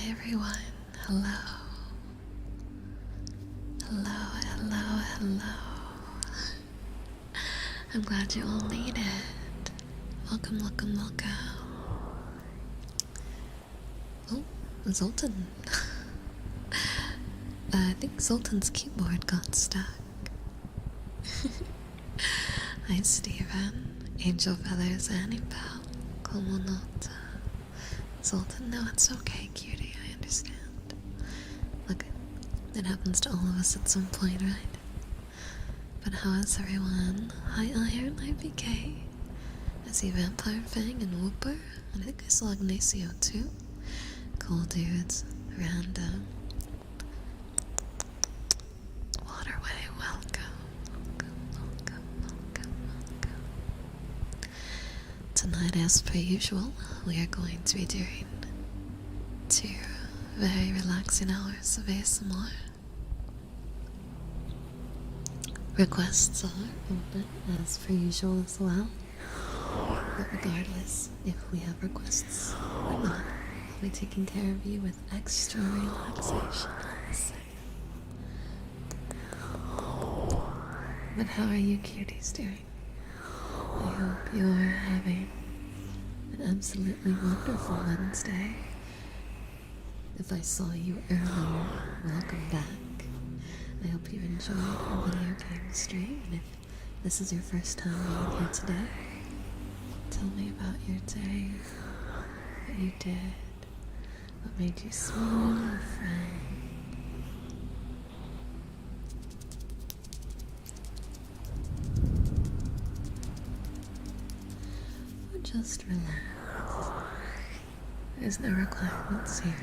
everyone. Hello. Hello. I'm glad you all made it. Welcome. Oh, Zoltan. I think Zoltan's keyboard got stuck. Hi, Steven. Angel Feathers, Annabelle. Como nota? Zoltan, no, it's okay, cutie, I understand. Look, it happens to all of us at some point, right? But how is everyone? Hi, Iron, hi, BK. I see Vampire Fang and Whooper. I think I saw Ignacio too. Cool dudes. Random. Waterway, welcome. Tonight, as per usual, we are going to be doing 2 very relaxing hours of ASMR. Requests are open as per usual as well. But regardless, if we have requests or not, I'll be taking care of you with extra relaxation. But how are you cuties doing? I hope you are having an absolutely wonderful Wednesday. If I saw you earlier, welcome back. I hope you enjoyed our video game stream, and if this is your first time being here today, tell me about your day, what you did, what made you smile, friend. Or just relax. There's no requirements here.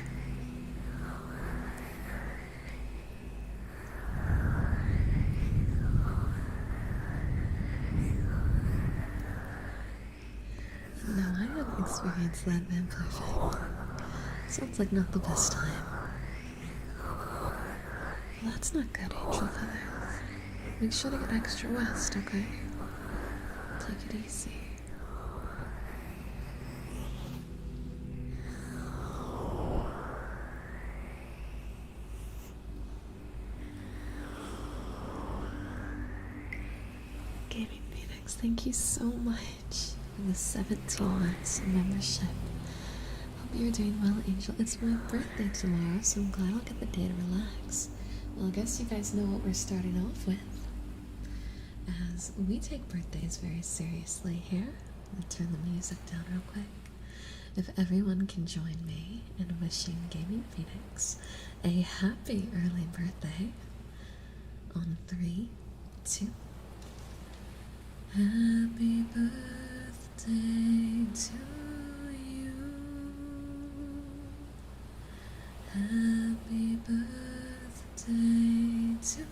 Now I haven't experienced that vampire thing. Sounds like not the best time. Well, that's not good, Angel Feathers. Make sure to get extra rest, okay? Take it easy. Gaming Phoenix, thank you so much for the 17 months of membership. Hope you're doing well, Angel. It's my birthday tomorrow, so I'm glad I'll get the day to relax. Well, I guess you guys know what we're starting off with, as we take birthdays very seriously here. I'm gonna turn the music down real quick. If everyone can join me in wishing Gaming Phoenix a happy early birthday on 3, 2. Happy birthday to you. Happy birthday to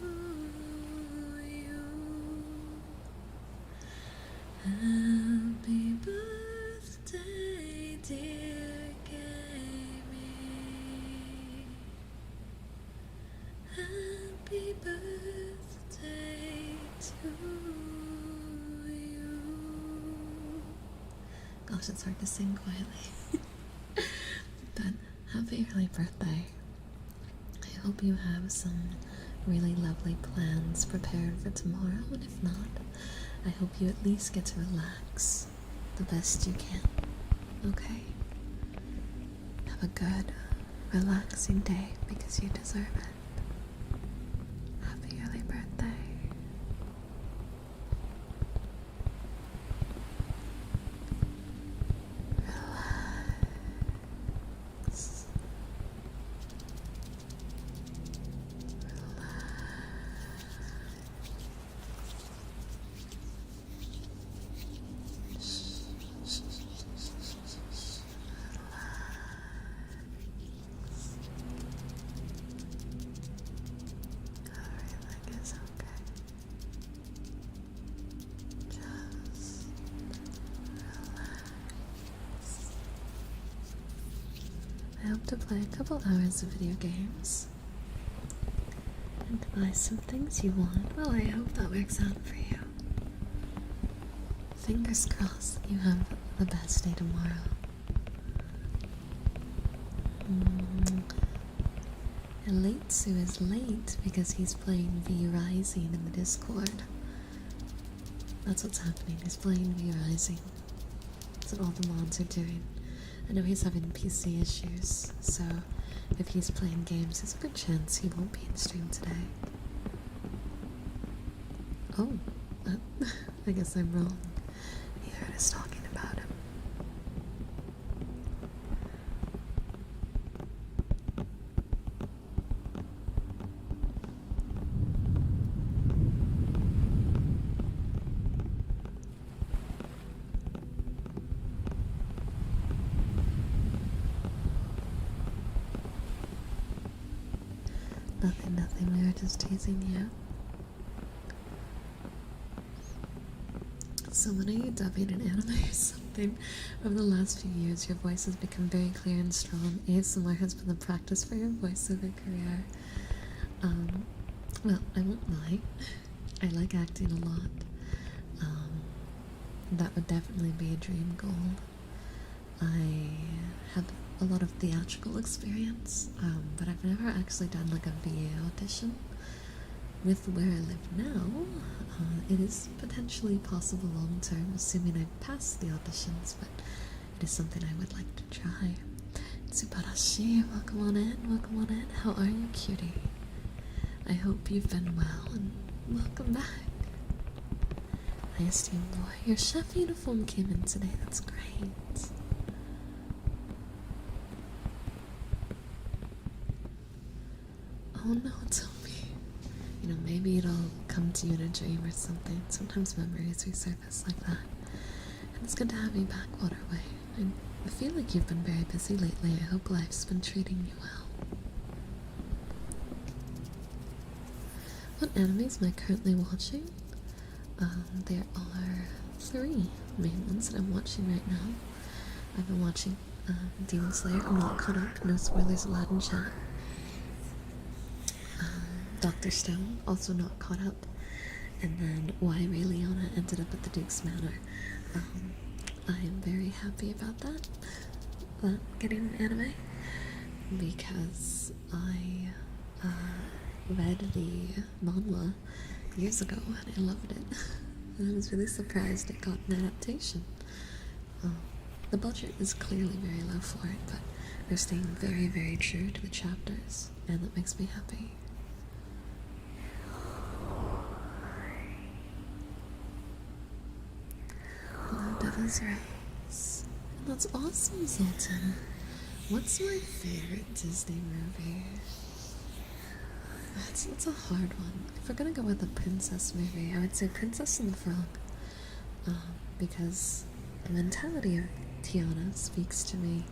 you. Happy birthday, dear Gammy. Happy birthday to you. Gosh, it's hard to sing quietly. But happy early birthday. I hope you have some really lovely plans prepared for tomorrow, and if not, I hope you at least get to relax the best you can, okay? Have a good, relaxing day because you deserve it. Happy early birthday. I hope to play a couple hours of video games and to buy some things you want. Well, I hope that works out for you. Fingers crossed that you have the best day tomorrow. Latsu is late because he's playing V Rising in the Discord. That's what's happening. He's playing V Rising. That's what all the mods are doing. I know he's having PC issues, so if he's playing games, there's a good chance he won't be in stream today. Oh, I guess I'm wrong. He heard us talking about him. Nothing, we were just teasing you. So when are you dubbing an anime or something? Over the last few years, your voice has become very clear and strong. ASMR has been the practice for your voiceover career. Well, I won't lie. I like acting a lot. That would definitely be a dream goal. I have a lot of theatrical experience, but I've never actually done like a VA audition. With where I live now, it is potentially possible long term, assuming I pass the auditions, but it is something I would like to try. Tsubarashi, welcome on in. How are you, cutie? I hope you've been well, and welcome back. I esteem Laura. Your chef uniform came in today, that's great. Oh no, Toby. You know, maybe it'll come to you in a dream or something. Sometimes memories resurface like that. And it's good to have you back, Waterway. I feel like you've been very busy lately. I hope life's been treating you well. What animes am I currently watching? There are 3 main ones that I'm watching right now. I've been watching Demon Slayer. I'm not caught up. No spoilers allowed in chat. Dr. Stone, also not caught up. And then Why Ray Leona ended up at the Duke's Manor. I am very happy about that getting an anime, because I read the manhwa years ago and I loved it. And I was really surprised it got an adaptation. The budget is clearly very low for it, but they're staying very, very true to the chapters, and that makes me happy. Hello, Devil's Race. That's awesome, Zoltan. What's my favorite Disney movie? It's a hard one. If we're gonna go with a princess movie, I would say Princess and the Frog. Because the mentality of Tiana speaks to me.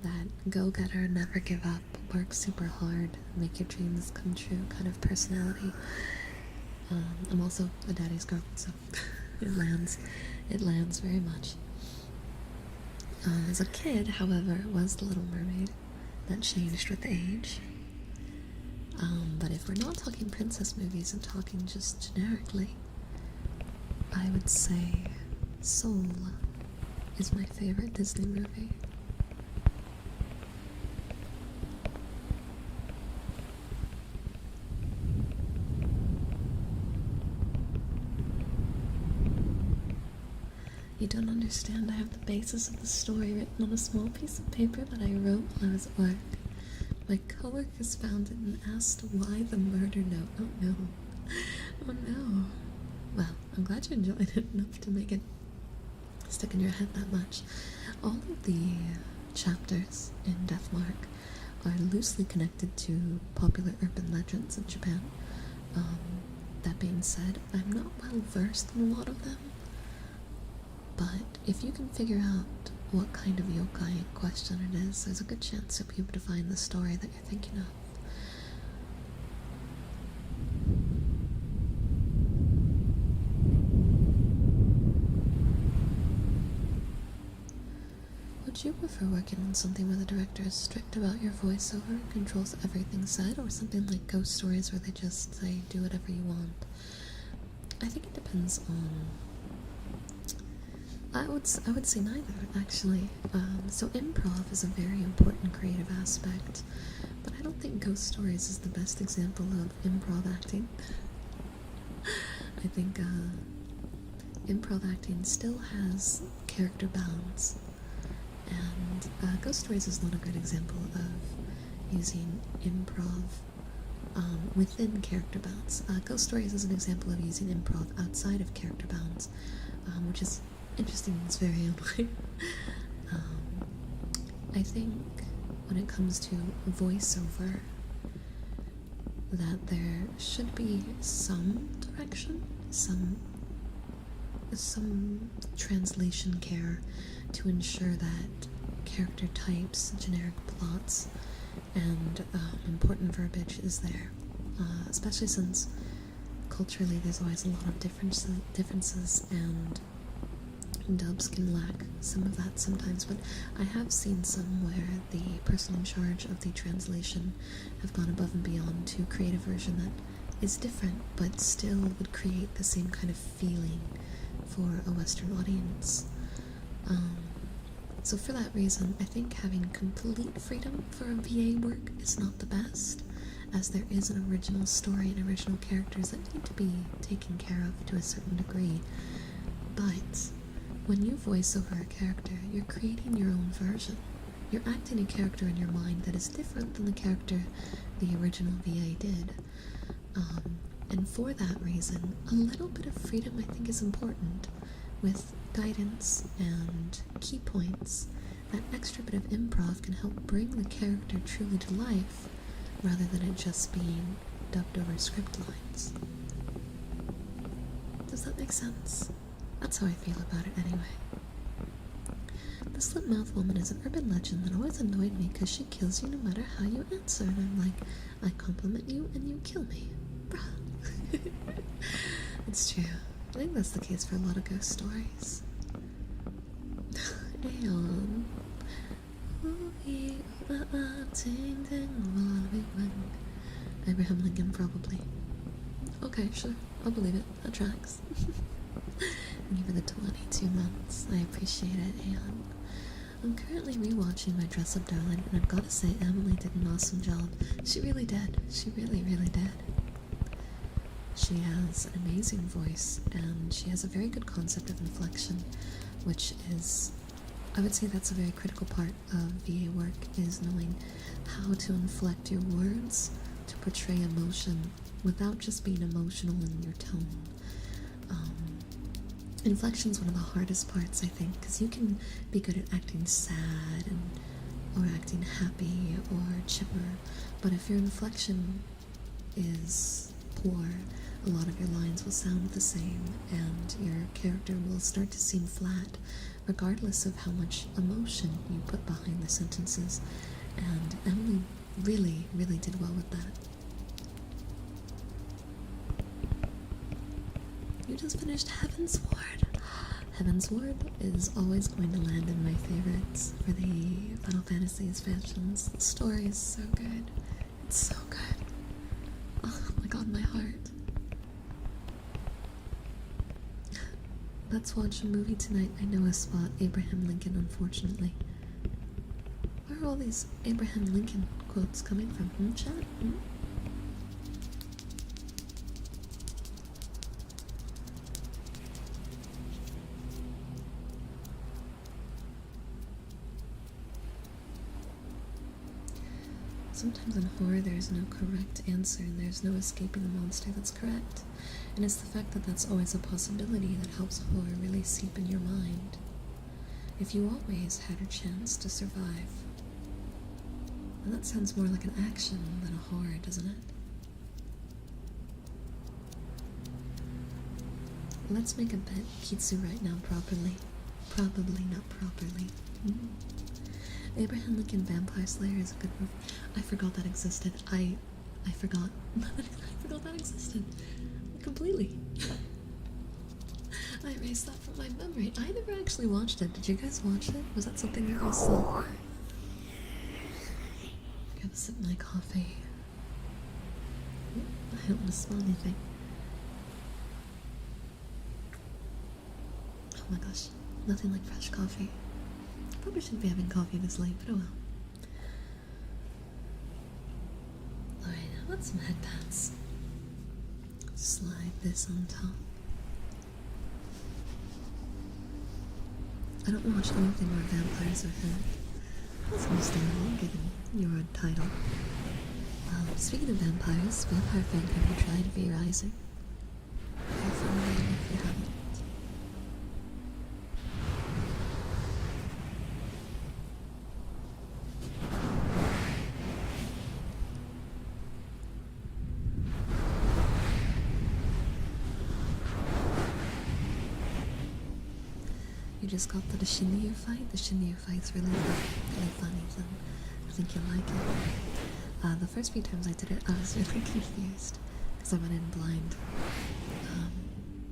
That go-getter, never give up, work super hard, make your dreams come true kind of personality. I'm also a daddy's girl, so it lands very much. As a kid, however, it was The Little Mermaid. That changed with age. But if we're not talking princess movies and talking just generically, I would say Soul is my favorite Disney movie. You don't understand. I have the basis of the story written on a small piece of paper that I wrote while I was at work. My coworkers found it and asked why the murder note. Oh no. Oh no. Well, I'm glad you enjoyed it enough to make it stick in your head that much. All of the chapters in Deathmark are loosely connected to popular urban legends in Japan. That being said, I'm not well versed in a lot of them. But if you can figure out what kind of yokai in question it is, there's a good chance you'll be able to find the story that you're thinking of. Would you prefer working on something where the director is strict about your voiceover, controls everything said, or something like Ghost Stories where they just say, do whatever you want? I think it depends on... I would say neither, actually. So improv is a very important creative aspect But I don't think Ghost Stories is the best example of improv acting. I think improv acting still has character bounds, and Ghost Stories is not a good example of using improv within character bounds. Ghost Stories is an example of using improv outside of character bounds, which is interesting in its very own way. I think when it comes to voiceover, that there should be some direction, some translation care to ensure that character types, generic plots, and important verbiage is there, especially since culturally there's always a lot of differences, and dubs can lack some of that sometimes. But I have seen some where the person in charge of the translation have gone above and beyond to create a version that is different but still would create the same kind of feeling for a Western audience. So for that reason, I think having complete freedom for a VA work is not the best, as there is an original story and original characters that need to be taken care of to a certain degree. But when you voice over a character, you're creating your own version. You're acting a character in your mind that is different than the character the original VA did. And for that reason, a little bit of freedom I think is important, with guidance and key points. That extra bit of improv can help bring the character truly to life, rather than it just being dubbed over script lines. Does that make sense? That's how I feel about it anyway. The slip-mouth woman is an urban legend that always annoyed me because she kills you no matter how you answer, and I'm like, I compliment you and you kill me. Bruh. It's true. I think that's the case for a lot of ghost stories. Aeon. Abraham Lincoln, probably. Okay, sure. I'll believe it. That tracks. Thank you for the 22 months. I appreciate it, Aeon. I'm currently rewatching my Dress Up Darling, and I've got to say Emily did an awesome job. She really did. She really, really did. She has an amazing voice, and she has a very good concept of inflection, which is, I would say that's a very critical part of VA work, is knowing how to inflect your words to portray emotion without just being emotional in your tone. Inflection is one of the hardest parts, I think, because you can be good at acting sad or acting happy or chipper, but if your inflection is poor, a lot of your lines will sound the same, and your character will start to seem flat, regardless of how much emotion you put behind the sentences. And Emily really, really did well with that. You just finished Heaven's Ward. Heaven's Ward is always going to land in my favorites for the Final Fantasy expansions. The story is so good. It's so good. Oh my god, my heart. Let's watch a movie tonight. I know a spot. Abraham Lincoln, unfortunately. Where are all these Abraham Lincoln quotes coming from? Chat? Sometimes in horror there's no correct answer, and there's no escaping the monster that's correct. And it's the fact that that's always a possibility that helps horror really seep in your mind. If you always had a chance to survive. And that sounds more like an action than a horror, doesn't it? Let's make a bet Kitsu right now properly. Probably not properly. Abraham Lincoln Vampire Slayer is a good movie. I forgot that existed. I forgot. I forgot that existed. Completely. I erased that from my memory. I never actually watched it. Did you guys watch it? Was that something you guys saw? Gotta sip my coffee. I don't want to smell anything. Oh my gosh. Nothing like fresh coffee. Probably shouldn't be having coffee this late, but oh well. got some headbands. Slide this on top. I don't watch anything where vampires are hurt. That's understandable, given your title. Speaking of vampires, Vampire Fan, have you tried V-Rising? Very fun game if you haven't. You just got the Shinryu fight? The Shinryu fight's really funny, so I think you'll like it. The first few times I did it, I was really confused, because I went in blind.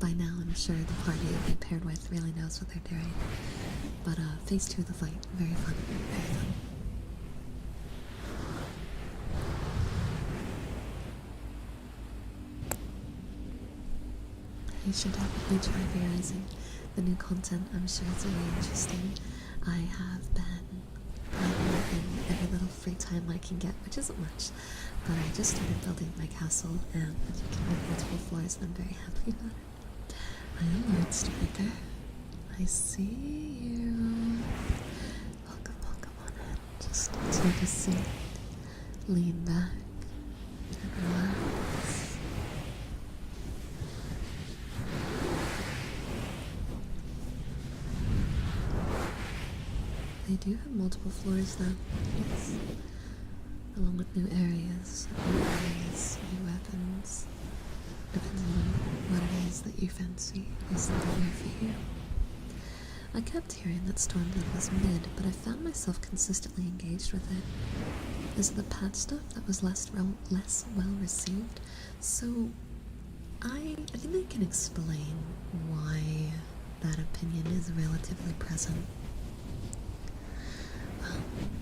By now, I'm sure the party I've been paired with really knows what they're doing. But phase 2 of the fight, very fun, very fun. You should definitely try V-Rising. The new content, I'm sure it's really interesting. I have been playing it in every little free time I can get, which isn't much. But I just started building my castle, and you can make multiple floors, and I'm very happy about it. I am Lord Striker. I see you. Welcome, welcome on in. Just take a seat, lean back, and relax. They do have multiple floors now, yes. Along with new areas, new weapons. Depends on what it is that you fancy is the way for you. I kept hearing that Stormblood was mid, but I found myself consistently engaged with it. Is it the patch stuff that was less well received? So I think I can explain why that opinion is relatively present.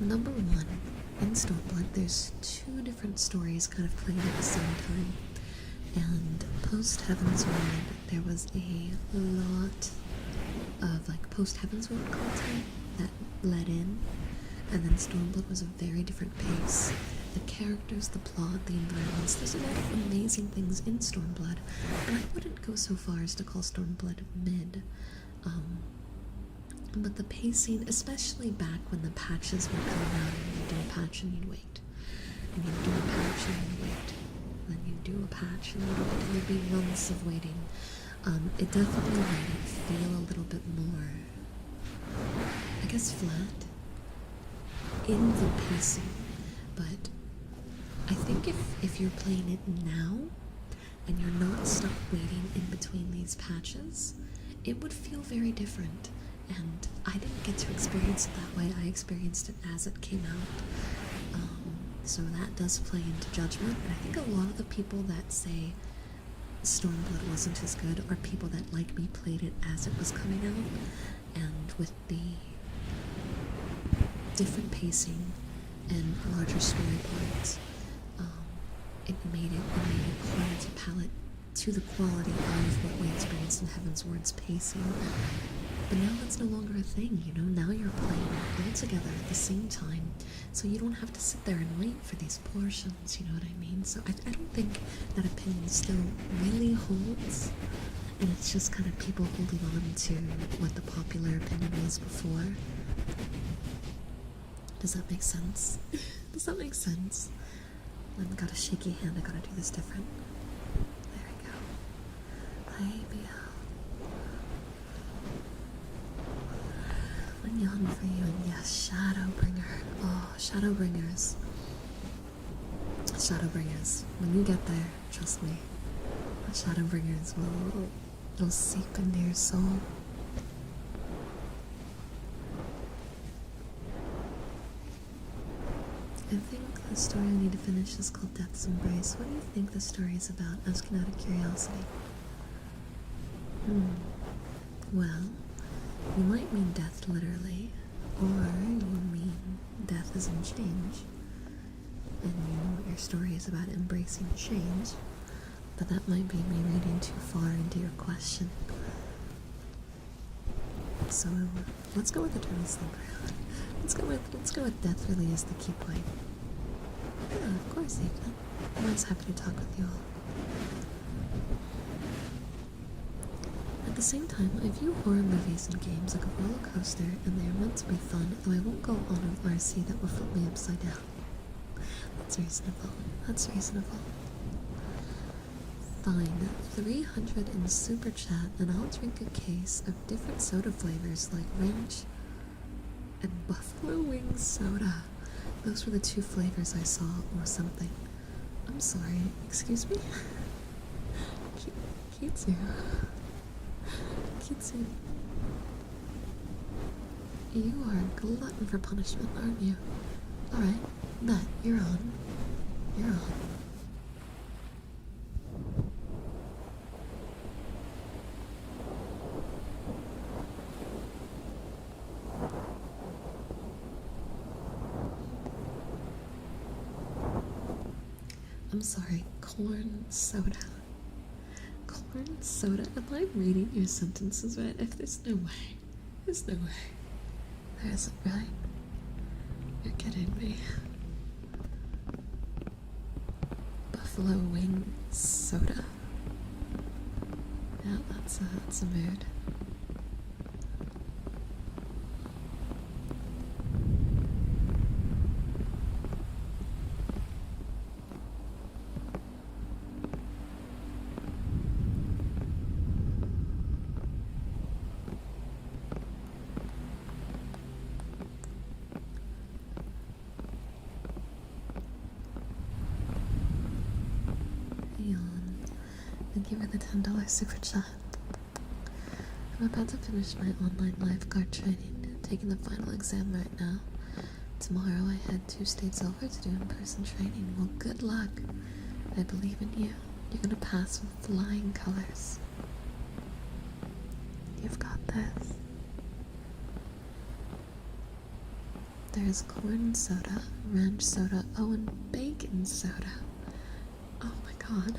Number one, in Stormblood, there's two different stories kind of playing at the same time. And post Heavensward, there was a lot of like post Heavensward content that led in, and then Stormblood was a very different pace. The characters, the plot, the environments, there's a lot of amazing things in Stormblood, and I wouldn't go so far as to call Stormblood mid. But the pacing, especially back when the patches were coming out, and you'd do a patch and you'd wait, and you'd do a patch and you'd wait, and then you'd do a patch and you'd wait, and there'd be months of waiting. It definitely made it feel a little bit more, I guess, flat in the pacing. But I think if you're playing it now and you're not stuck waiting in between these patches, it would feel very different. And I didn't get to experience it that way. I experienced it as it came out. So that does play into judgment. And I think a lot of the people that say Stormblood wasn't as good are people that, like me, played it as it was coming out. And with the different pacing and larger story points, it made it harder to palate to the quality of what we experienced in Heavensward's pacing. But now that's no longer a thing, you know? Now you're playing all together at the same time, so you don't have to sit there and wait for these portions, you know what I mean? So I don't think that opinion still really holds, and it's just kind of people holding on to what the popular opinion was before. Does that make sense? Does that make sense? I've got a shaky hand, I gotta do this different. There we go. Baby. I'm yawning for you, and yes, Shadowbringer. Oh, Shadowbringers. Shadowbringers. When you get there, trust me, the Shadowbringers will seep into your soul. I think the story I need to finish is called Death's Embrace. What do you think the story is about? Asking out of curiosity. Well, you might mean death literally, or you mean death as in change. And you know what your story is about, embracing change. But that might be me reading too far into your question. So let's go with Eternal Slumber. Let's go with death really is the key point. Yeah, of course, Ethan. I'm always happy to talk with you all. At the same time, I view horror movies and games like a roller coaster, and they are meant to be fun, though I won't go on an RC that will flip me upside down. That's reasonable. That's reasonable. Fine. 300 in super chat, and I'll drink a case of different soda flavors like ranch and buffalo wings soda. Those were the two flavors I saw, or something. I'm sorry. Excuse me? Kitsu. Kitsu. You are a glutton for punishment, aren't you? Alright, bet. You're on. You're on. I'm sorry, corn soda. Corn soda? Am I reading your sentences right? If there's no way. There's no way. There isn't, right? You're kidding me. Buffalo wing soda. Yeah, that's a mood. Thank you for the $10 super chat. I'm about to finish my online lifeguard training, taking the final exam right now. Tomorrow I head 2 states over to do in-person training. Well, good luck. I believe in you. You're gonna pass with flying colors. You've got this. There's corn soda, ranch soda, oh, and bacon soda. Oh my god.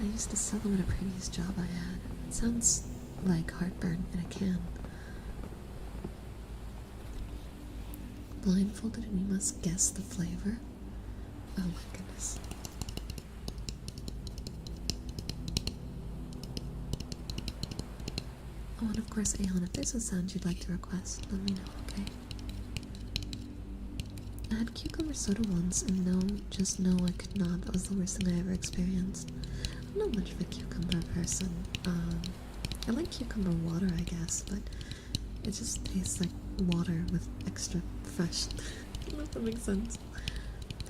I used to sell them at a previous job I had. It sounds like heartburn in a can. Blindfolded and you must guess the flavor. Oh my goodness. Oh, and of course, Aeon, if there's a sound you'd like to request, let me know, okay? I had cucumber soda once, and just no, I could not. That was the worst thing I ever experienced. I'm not much of a cucumber person. I like cucumber water, I guess, but it just tastes like water with extra fresh. I don't know if that makes sense.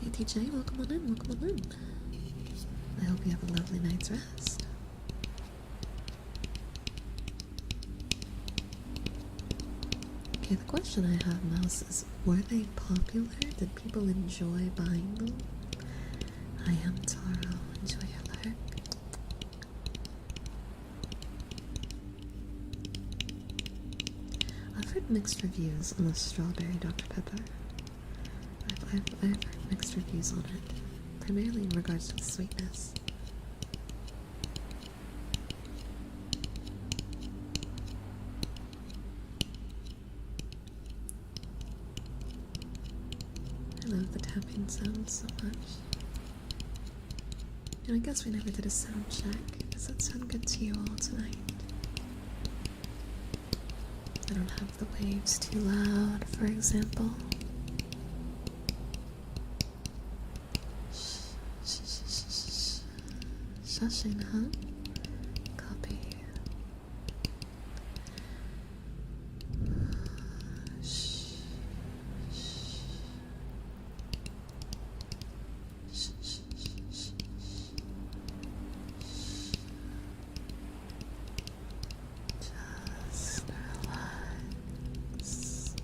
Hey TJ, welcome on in, welcome on in. I hope you have a lovely night's rest. Okay, the question I have, Mouse, is were they popular? Did people enjoy buying them? I am Taro. Enjoy your lurk. I've heard mixed reviews on the strawberry Dr. Pepper. I've heard mixed reviews on it, primarily in regards to the sweetness. I love the tapping sound so much. And I guess we never did a sound check. Does that sound good to you all tonight? I don't have the waves too loud, for example. Shushing, huh? Copy. Just relax.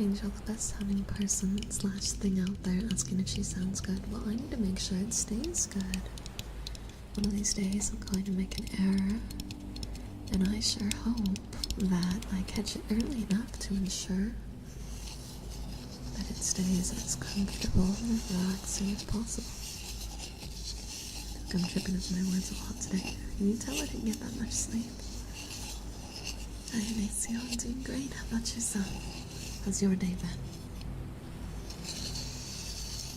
Angel, the best sounding person / thing out there asking if she sounds good. Well, I need to make sure it stays good. One of these days I'm going to make an error, and I sure hope that I catch it early enough to ensure that it stays as comfortable and relaxing as possible. I think I'm tripping over my words a lot today. Can you tell I didn't get that much sleep? Hi, Macy. I'm doing great. How about yourself? How's your day been?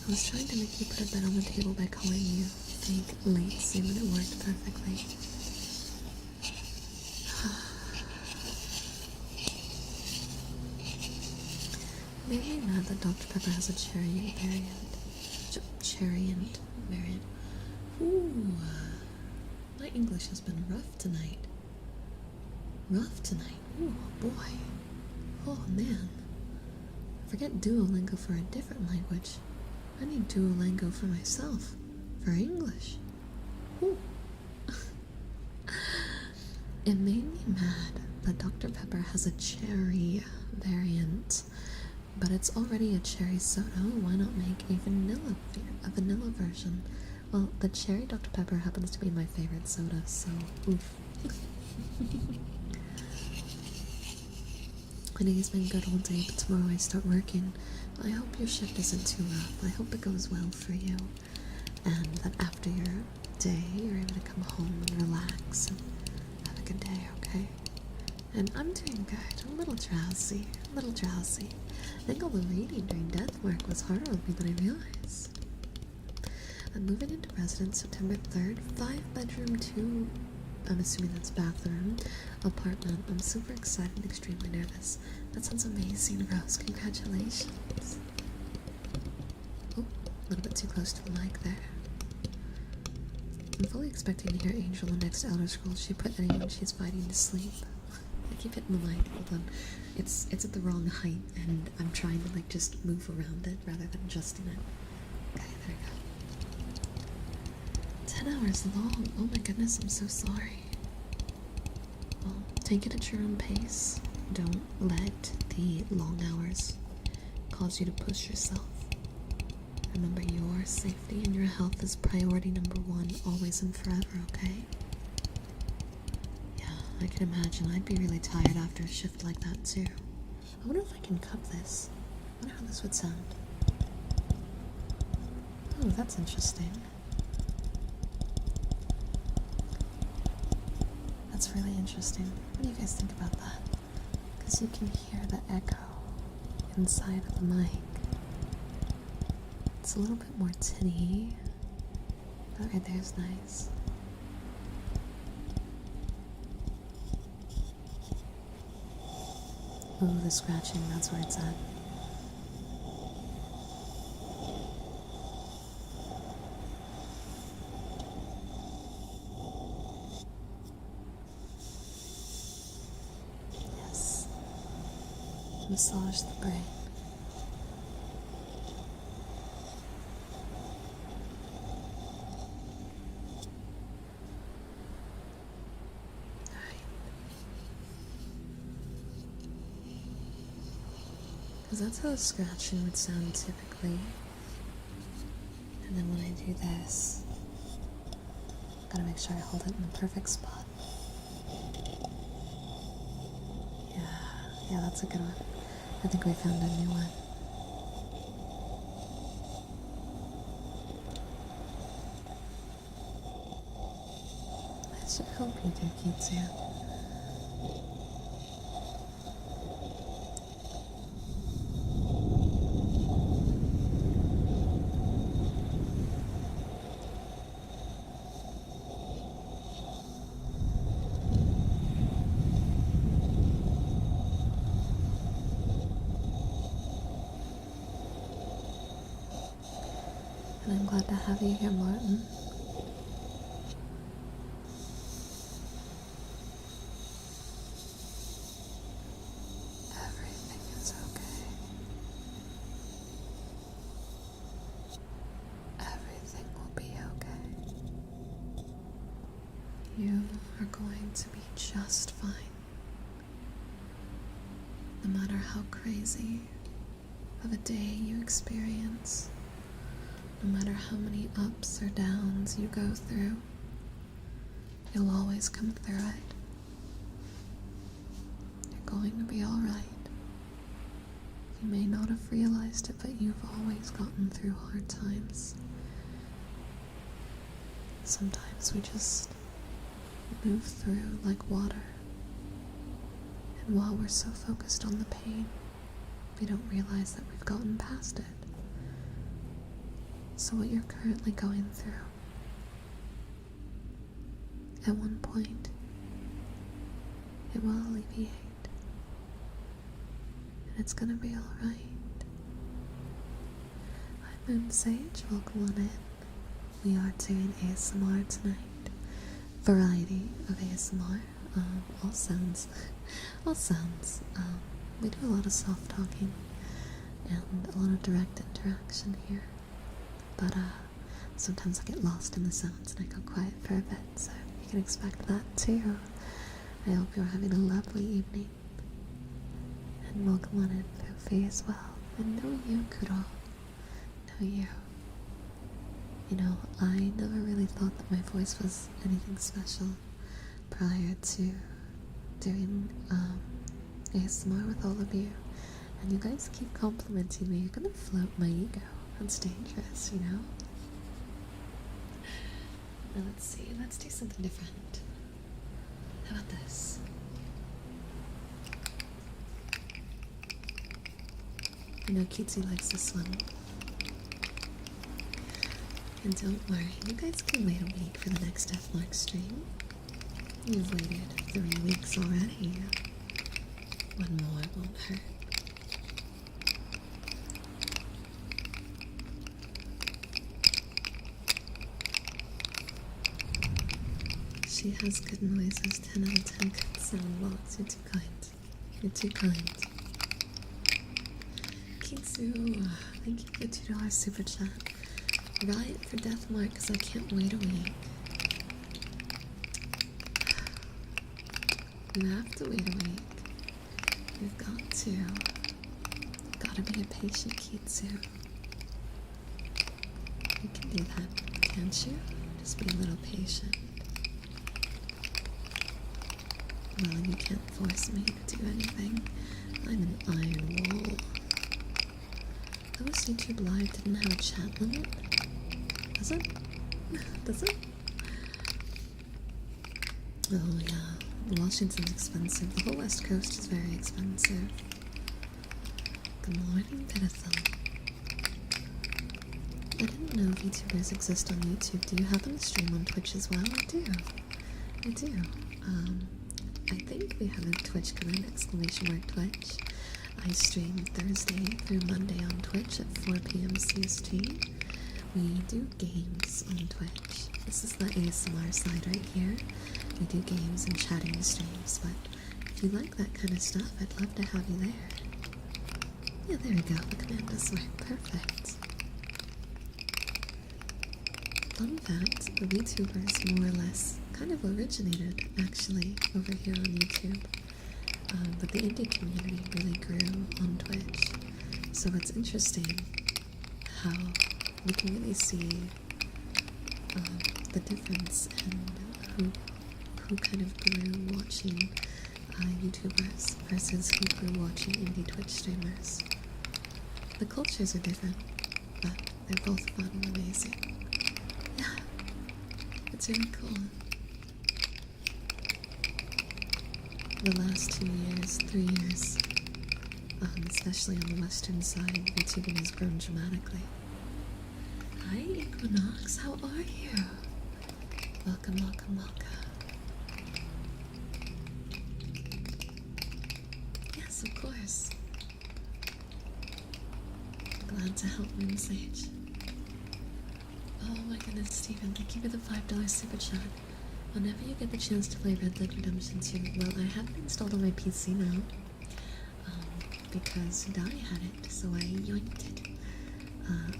I was trying to make you put a bed on the table by calling you fake lazy, but it worked perfectly. Made me mad that Dr. Pepper has a cherry variant. Cherry-ant variant. Ooh, my English has been rough tonight. Ooh, boy. Oh, man. Forget Duolingo for a different language. I need Duolingo for myself. For English. Ooh. It made me mad that Dr. Pepper has a cherry variant. But it's already a cherry soda. Why not make a vanilla version? Well, the cherry Dr. Pepper happens to be my favorite soda, so oof. I think it's been a good all day, but tomorrow I start working. I hope your shift isn't too rough. I hope it goes well for you. And that after your day, you're able to come home and relax and have a good day, okay? And I'm doing good. I'm a little drowsy. I think all the reading during death work was harder on me than I realized. I'm moving into residence September 3rd. 5-bedroom, 2, I'm assuming that's bathroom, apartment. I'm super excited and extremely nervous. That sounds amazing, Rose. Congratulations. Oh, a little bit too close to the mic there. I'm fully expecting to hear Angel in the next Elder Scrolls. She put anyone she's fighting to sleep. I keep hitting the mic. Hold on. It's at the wrong height, and I'm trying to like just move around it rather than adjusting it. Okay, there we go. 10 hours long. Oh my goodness, I'm so sorry. Well, take it at your own pace. Don't let the long hours cause you to push yourself. Remember, your safety and your health is priority number 1, always and forever, okay? Yeah, I can imagine. I'd be really tired after a shift like that, too. I wonder if I can cup this. I wonder how this would sound. Oh, that's interesting. That's really interesting. What do you guys think about that? Because you can hear the echo inside of the mic. It's a little bit more tinny. That right there is nice. Ooh, the scratching, that's where it's at. Yes. Massage the brain. Because that's how scratching would sound typically. And then when I do this, gotta make sure I hold it in the perfect spot. Yeah, that's a good one. I think we found a new one. I should hope you do, Kitsu. And I'm glad to have you here, Martin. Everything is okay. Everything will be okay. You are going to be just fine. No matter how crazy of a day you experience, no matter how many ups or downs you go through, you'll always come through it. You're going to be alright. You may not have realized it, but you've always gotten through hard times. Sometimes we just move through like water. And while we're so focused on the pain, we don't realize that we've gotten past it. So what you're currently going through, at one point, it will alleviate. And it's gonna be alright. I'm Moon Sage, welcome on in. We are doing ASMR tonight. Variety of ASMR, all sounds. All sounds. We do a lot of soft talking and a lot of direct interaction here. But sometimes I get lost in the sounds and I go quiet for a bit, so you can expect that too. I hope you're having a lovely evening. And welcome on in, Kofi, as well. And know you, Kuro. Know you. You know, I never really thought that my voice was anything special prior to doing ASMR with all of you. And you guys keep complimenting me. You're gonna float my ego. That's dangerous, you know? Now let's see, let's do something different. How about this? I know Cutie likes this one. And don't worry, you guys can wait a week for the next F-Mark stream. You've waited 3 weeks already. One more won't hurt. She has good noises, 10 out of 10 good sound blocks. You're too kind. You're too kind. Kitsu, thank you for the $2 super chat. Riot for Deathmark because I can't wait a week. You have to wait a week. You've got to. You've got to be a patient Kitsu. You can do that, can't you? Just be a little patient. Well, you can't force me to do anything. I'm an iron wall. I wish YouTube Live didn't have a chat limit. Does it? Does it? Oh yeah, Washington's expensive. The whole West Coast is very expensive. Good morning, Bitathon. I didn't know VTubers exist on YouTube. Do you happen to stream on Twitch as well? I do. I do. I think we have a Twitch command, !Twitch. I stream Thursday through Monday on Twitch at 4 PM CST. We do games on Twitch. This is the ASMR side right here. We do games and chatting streams, but if you like that kind of stuff, I'd love to have you there. Yeah, there we go. The command does work. Perfect. Fun fact, the VTubers more or less kind of originated, actually, over here on YouTube. But the indie community really grew on Twitch. So it's interesting how we can really see the difference in who kind of grew watching YouTubers versus who grew watching indie Twitch streamers. The cultures are different, but they're both fun and amazing. Yeah, it's really cool. The last 2 years, 3 years, especially on the western side, YouTubing has grown dramatically. Hi Equinox, how are you? Welcome, welcome, welcome. Yes, of course. Glad to help, Moon Sage. Oh my goodness, Steven, thank you for the $5 super chat. Whenever you get the chance to play Red Dead Redemption 2, well, I have it installed on my PC now, because Dai had it, so I yoinked it.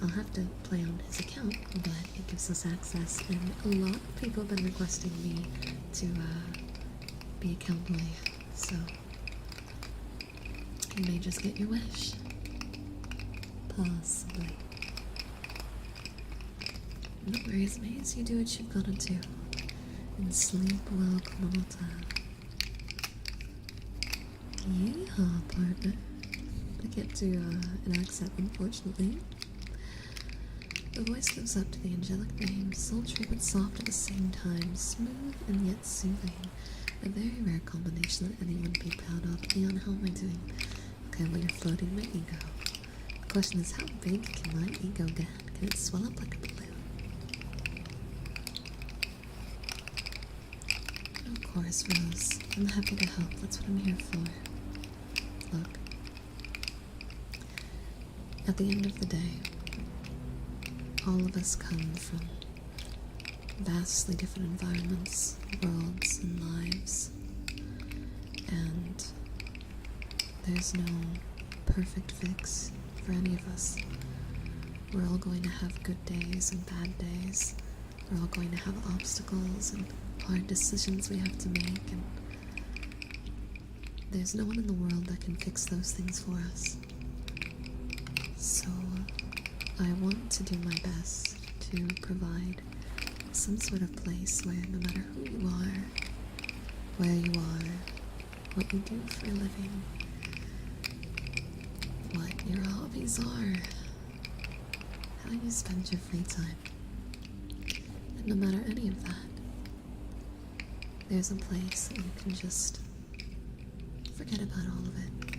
I'll have to play on his account, but it gives us access, and a lot of people have been requesting me to be a cowboy, so you may just get your wish. Possibly. No worries, mates, you do what you've gotta do. And sleep well, Kamata. Yeehaw, partner. I can't do an accent, unfortunately. The voice lives up to the angelic name, sultry but soft at the same time, smooth and yet soothing. A very rare combination that anyone would be proud of. Leon, how am I doing? Okay, well, you're floating my ego. The question is, how big can my ego get? Can it swell up like a balloon? Of course, Rose. I'm happy to help. That's what I'm here for. Look. At the end of the day, all of us come from vastly different environments, worlds, and lives. And there's no perfect fix for any of us. We're all going to have good days and bad days. We're all going to have obstacles and hard decisions we have to make, and there's no one in the world that can fix those things for us. So I want to do my best to provide some sort of place where no matter who you are, where you are, what you do for a living, what your hobbies are, how you spend your free time, and no matter any of that, there's a place that you can just forget about all of it,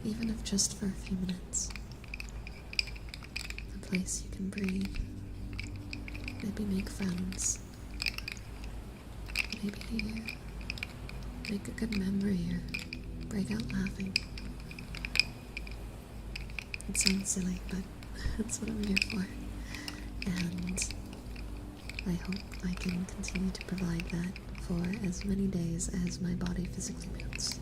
even if just for a few minutes. A place you can breathe, maybe make friends, maybe make a good memory or break out laughing. It sounds silly, but that's what I'm here for. And I hope I can continue to provide that for as many days as my body physically moves.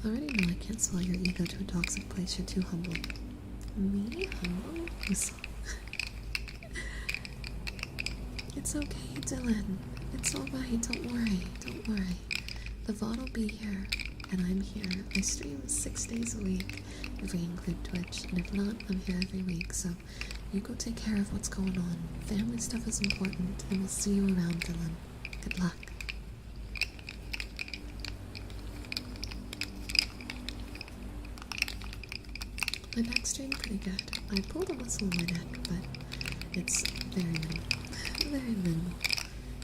I already know I can't swell your ego to a toxic place. You're too humble. Me? Humble? It's okay, Dylan. It's alright. Don't worry. Don't worry. The VOD will be here, and I'm here. I stream 6 days a week, if we include Twitch, and if not, I'm here every week, so you go take care of what's going on. Family stuff is important, and we'll see you around, Dylan. Good luck. My back's doing pretty good. I pulled a muscle in my neck, but it's very minimal. Very minimal.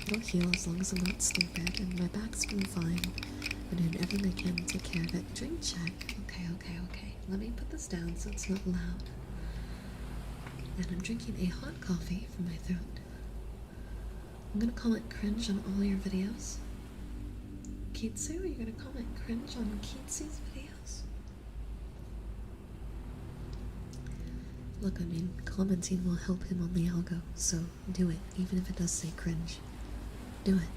It'll heal as long as I'm not stupid, and my back's been fine. I'm doing everything I can to take care of it. Drink check. Okay. Let me put this down so it's not loud. And I'm drinking a hot coffee for my throat. I'm gonna comment cringe on all your videos. Kitsu, are you gonna comment cringe on Kitsu's videos? Look, I mean, commenting will help him on the algo, so do it, even if it does say cringe. Do it.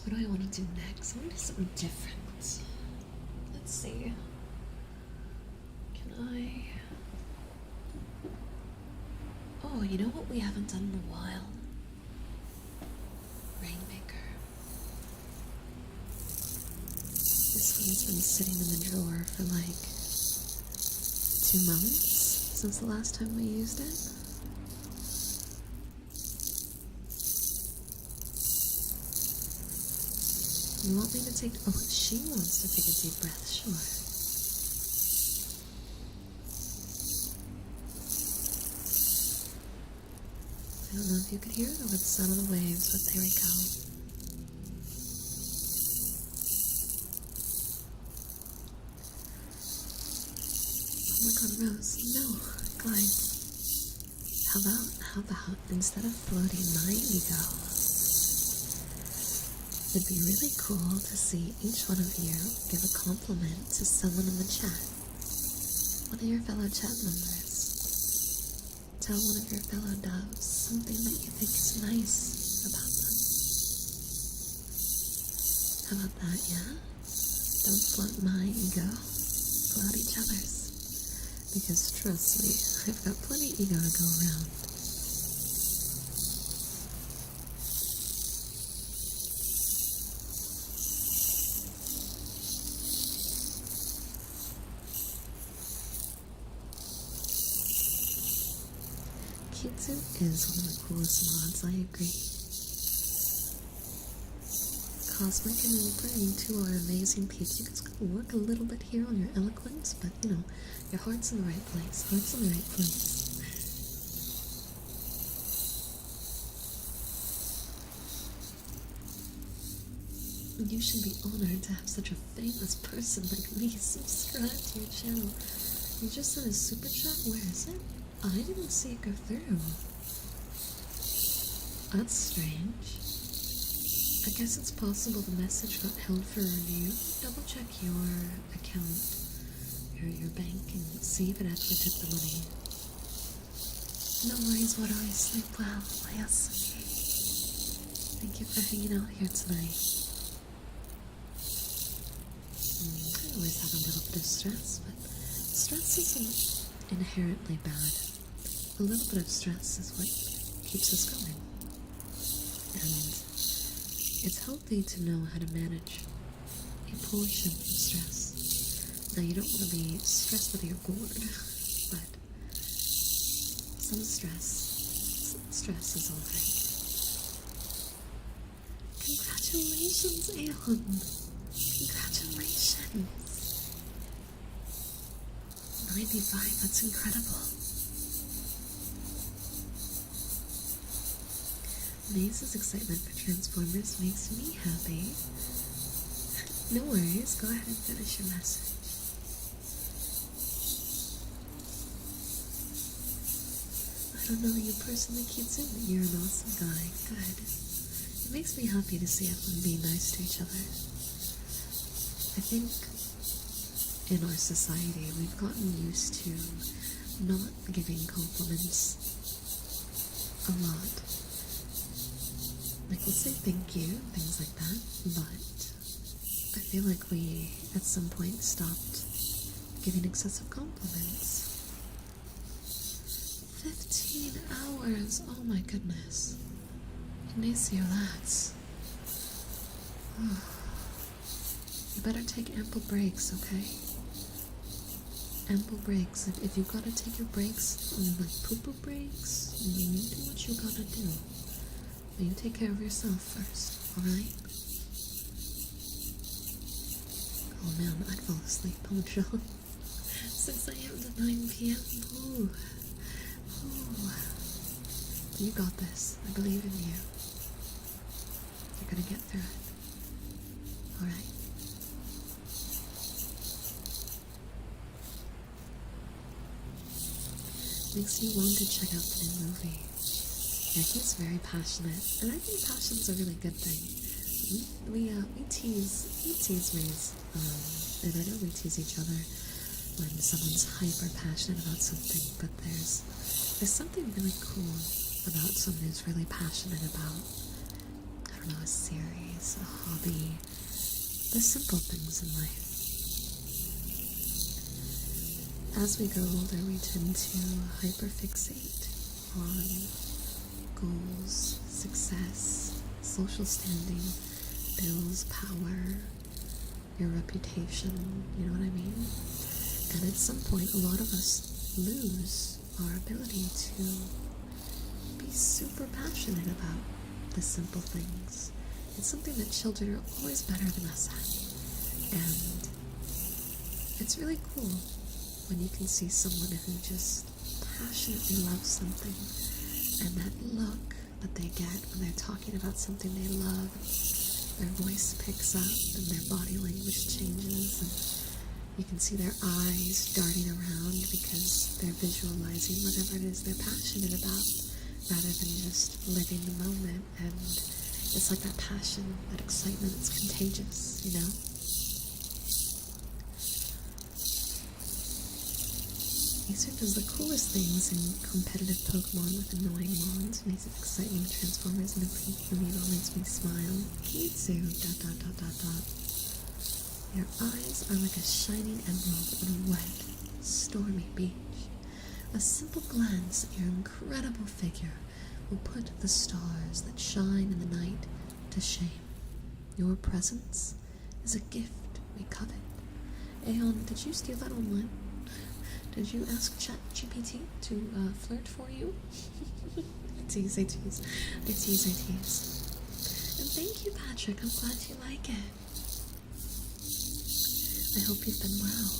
What do I want to do next? I want to do something different. Let's see. Can I... Oh, you know what we haven't done in a while? Rainmaker. This one's been sitting in the drawer for like 2 months since the last time we used it. You want me to take... Oh, she wants to take a deep breath, sure. I don't know if you could hear it over the sound of the waves, but there we go. Oh my god, Rose, no, guys. How about, instead of floating my ego, it'd be really cool to see each one of you give a compliment to someone in the chat. One of your fellow chat members. Tell one of your fellow doves something that you think is nice about them. How about that, yeah? Don't float my ego. Float each other's. Because trust me, I've got plenty of ego to go around. Kitsu is one of the coolest mods, I agree. Cosmic and Wilbur, you two are amazing peeps. You guys gotta work a little bit here on your eloquence, but you know, your heart's in the right place. Heart's in the right place. You should be honored to have such a famous person like me subscribe to your channel. You just sent a super chat? Where is it? I didn't see it go through. That's strange. I guess it's possible the message got held for review. Double check your account, your bank, and see if it actually took the money. No worries, what do I sleep well? Yes, okay. Thank you for hanging out here tonight. I always have a little bit of stress, but stress isn't inherently bad. A little bit of stress is what keeps us going. And it's healthy to know how to manage a portion of stress. Now, you don't want to be stressed with your gourd, but some stress is alright. Congratulations, Aeon! Congratulations! 95, that's incredible. Maze's excitement for Transformers makes me happy. No worries, go ahead and finish your message. I don't know you personally, Kitsu, but you're an awesome guy. Good. It makes me happy to see everyone being nice to each other. I think in our society we've gotten used to not giving compliments a lot. Like, we'll say thank you, things like that, but I feel like we at some point stopped giving excessive compliments. 15 hours, oh my goodness. Ignacio, that's... Oh. You better take ample breaks, okay? Ample breaks. If you've got to take your breaks, like poo-poo breaks, you do what you gotta do. But you take care of yourself first, alright? Oh man, I'd fall asleep, I'm sure. 6 a.m. to 9 p.m. Ooh. Ooh. You got this. I believe in you. You're gonna get through it. Alright. Makes me want to check out the new movie. Yeah, he's very passionate, and I think passion's a really good thing. We tease Maze, and I know we tease each other when someone's hyper passionate about something, but there's something really cool about someone who's really passionate about, I don't know, a series, a hobby, the simple things in life. As we grow older, we tend to hyperfixate on goals, success, social standing, bills, power, your reputation, you know what I mean? And at some point, a lot of us lose our ability to be super passionate about the simple things. It's something that children are always better than us at. And it's really cool when you can see someone who just passionately loves something, and that look that they get when they're talking about something they love, their voice picks up and their body language changes, and you can see their eyes darting around because they're visualizing whatever it is they're passionate about rather than just living the moment. And it's like that passion, that excitement, it's contagious, you know? Acer does the coolest things in competitive Pokemon with annoying mons, makes it exciting Transformers, and a pink Amiibo makes me smile. Kitsu, ... Your eyes are like a shining emerald on a wet, stormy beach. A simple glance at your incredible figure will put the stars that shine in the night to shame. Your presence is a gift we covet. Aeon, did you steal that online? Did you ask ChatGPT to flirt for you? I tease. And thank you, Patrick. I'm glad you like it. I hope you've been well.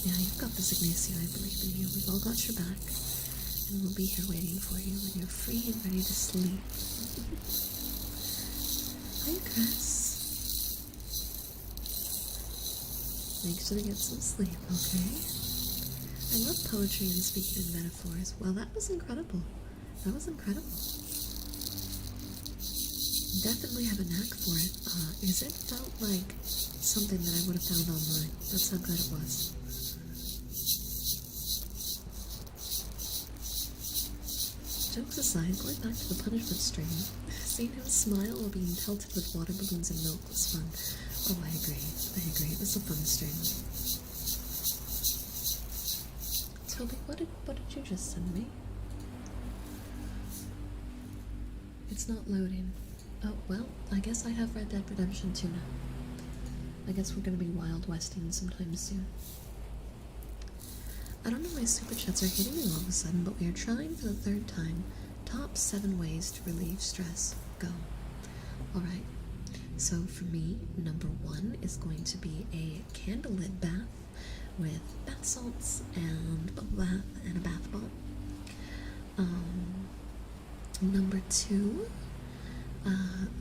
Yeah, you've got this, Ignacio. I believe in you. We've all got your back. And we'll be here waiting for you when you're free and ready to sleep. Hi, Chris. Make sure to get some sleep, okay? I love poetry and speaking in metaphors. Well, that was incredible. That was incredible. Definitely have a knack for it. Because it felt like something that I would have found online. That's how good it was. Jokes aside, going back to the punishment stream, seeing him smile while being pelted with water balloons and milk was fun. Oh, I agree. I agree. It was a fun stream. Toby, what did you just send me? It's not loading. Oh, well, I guess I have Red Dead Redemption 2 now. I guess we're gonna be Wild Westing sometime soon. I don't know why super chats are hitting me all of a sudden, but we are trying for the third time. Top 7 ways to relieve stress. Go. Alright. So for me, number 1 is going to be a candlelit bath with bath salts and bubble bath and a bath bomb. Number 2,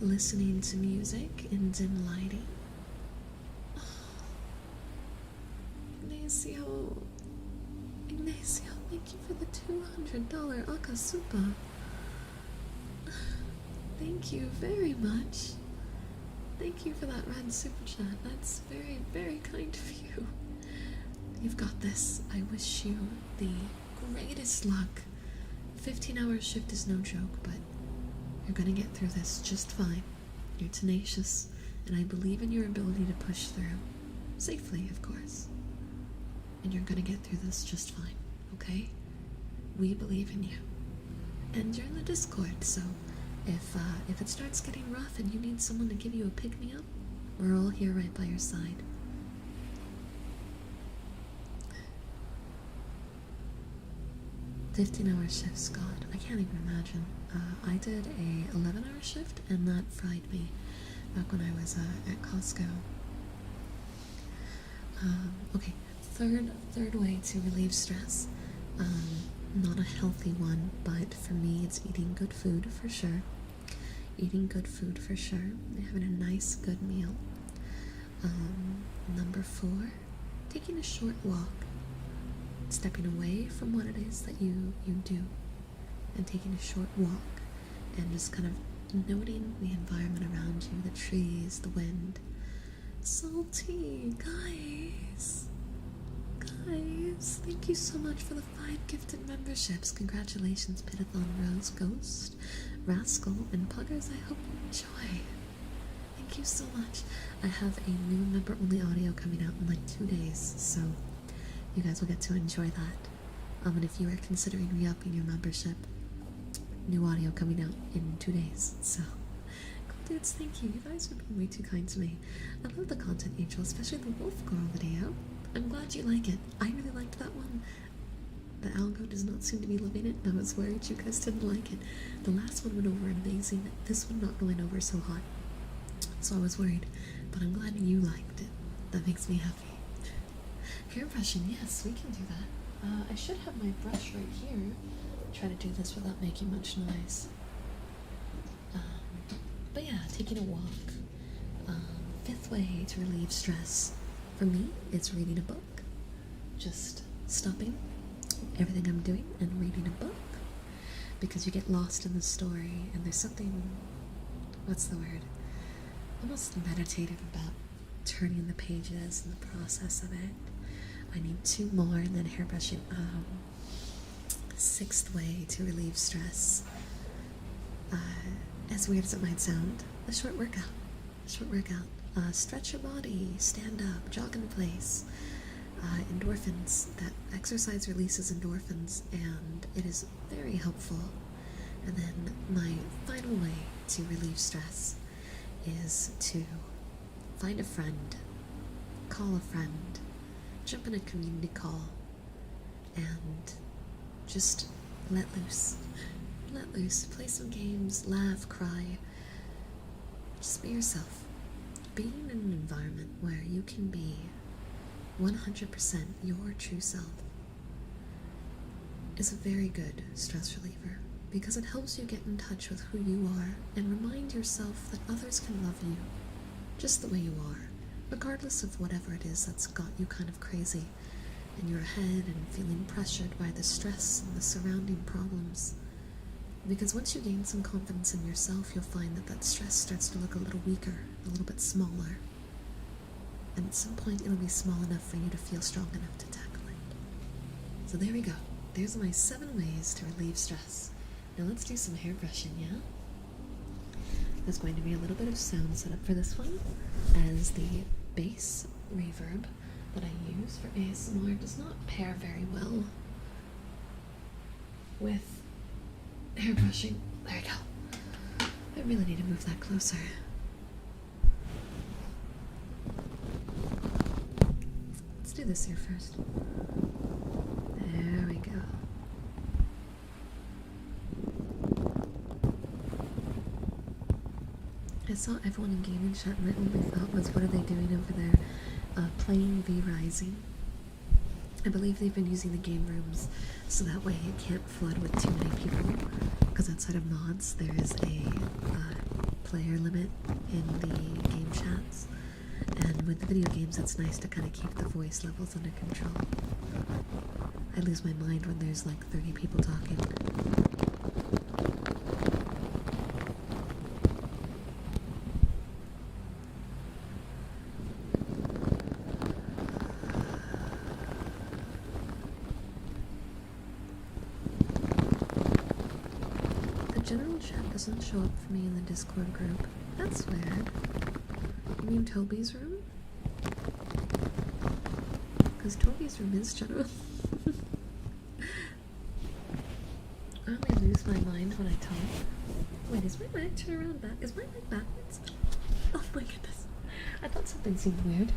listening to music in dim lighting. Ignacio, thank you for the $200 Akasupa. Thank you very much. Thank you for that red super chat. That's very, very kind of you. You've got this. I wish you the greatest luck. 15-hour shift is no joke, but you're gonna get through this just fine. You're tenacious, and I believe in your ability to push through. Safely, of course. And you're gonna get through this just fine, okay? We believe in you. And you're in the Discord, so if it starts getting rough and you need someone to give you a pick-me-up, we're all here right by your side. $15-hour shifts, God, I can't even imagine. I did a 11-hour shift, and that fried me back when I was at Costco. Okay, third way to relieve stress. Not a healthy one, but for me it's eating good food for sure. Eating good food for sure. Having a nice, good meal. Number 4, taking a short walk. Stepping away from what it is that you do, and taking a short walk, and just kind of noting the environment around you, the trees, the wind. Salty, guys, thank you so much for the 5 gifted memberships. Congratulations, Pitathon, Rose, Ghost, Rascal, and Puggers. I hope you enjoy. Thank you so much. I have a new member-only audio coming out in like 2 days, so you guys will get to enjoy that. And if you are considering re-upping your membership, new audio coming out in 2 days. So, cool dudes, thank you. You guys are being way too kind to me. I love the content, Angel, especially the Wolf Girl video. I'm glad you like it. I really liked that one. The algo does not seem to be loving it, and I was worried you guys didn't like it. The last one went over amazing. This one not going over so hot. So I was worried, but I'm glad you liked it. That makes me happy. Hair brushing, yes, we can do that. I should have my brush right here. Try to do this without making much noise. But yeah, taking a walk. 5th way to relieve stress. For me, it's reading a book. Just stopping everything I'm doing and reading a book. Because you get lost in the story, and there's something, what's the word? Almost meditative about turning the pages and the process of it. I need 2 more, and then hairbrushing. 6th way to relieve stress. As weird as it might sound, a short workout. Stretch your body, stand up, jog in place. Endorphins. That exercise releases endorphins, and it is very helpful. And then my final way to relieve stress is to find a friend, call a friend, jump in a community call, and just let loose. Play some games, laugh, cry. Just be yourself. Being in an environment where you can be 100% your true self is a very good stress reliever because it helps you get in touch with who you are and remind yourself that others can love you just the way you are, regardless of whatever it is that's got you kind of crazy in your head and feeling pressured by the stress and the surrounding problems. Because once you gain some confidence in yourself, you'll find that that stress starts to look a little weaker, a little bit smaller. And at some point, it'll be small enough for you to feel strong enough to tackle it. So there we go. There's my 7 ways to relieve stress. Now let's do some hair brushing, yeah? There's going to be a little bit of sound set up for this one, as the bass reverb that I use for ASMR does not pair very well with hair brushing. There we go. I really need to move that closer. Let's do this here first. There we go. I saw everyone in gaming chat and my only thought was, what are they doing over there? Playing V Rising. I believe they've been using the game rooms so that way it can't flood with too many people, because outside of mods there is a player limit in the game chats, and with the video games it's nice to kind of keep the voice levels under control. I lose my mind when there's like 30 people talking. General chat doesn't show up for me in the Discord group. That's weird. You mean Toby's room? Because Toby's room is general. I only lose my mind when I talk. Wait, is my mic turned around back? Is my mic backwards? Oh my goodness. I thought something seemed weird.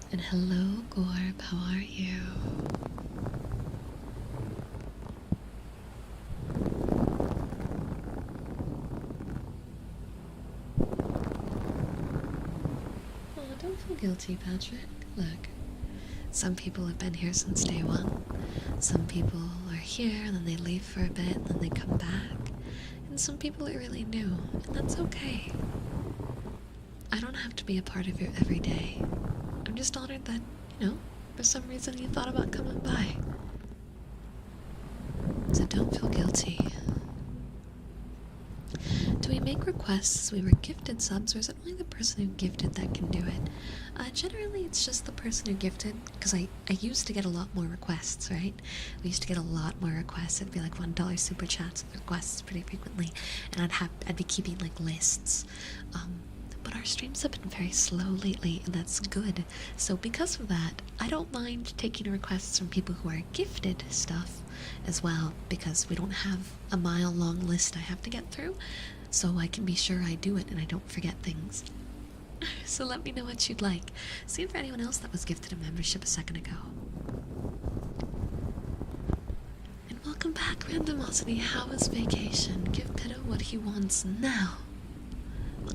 And hello, Gorb, how are you? Oh, don't feel guilty, Patrick. Look, some people have been here since day one. Some people are here, and then they leave for a bit, and then they come back. And some people are really new, and that's okay. I don't have to be a part of your everyday. I'm just honored that, for some reason you thought about coming by. So don't feel guilty. Do we make requests as we were gifted subs, or is it only the person who gifted that can do it? Generally, it's just the person who gifted, because I used to get a lot more requests, right? We used to get a lot more requests. It'd be like $1 super chats with requests pretty frequently, and I'd be keeping like lists. But our streams have been very slow lately, and that's good. So because of that, I don't mind taking requests from people who are gifted stuff as well, because we don't have a mile-long list I have to get through, so I can be sure I do it and I don't forget things. So let me know what you'd like. See for anyone else that was gifted a membership a second ago. And welcome back, Randomosity. How was vacation? Give Pitto what he wants now.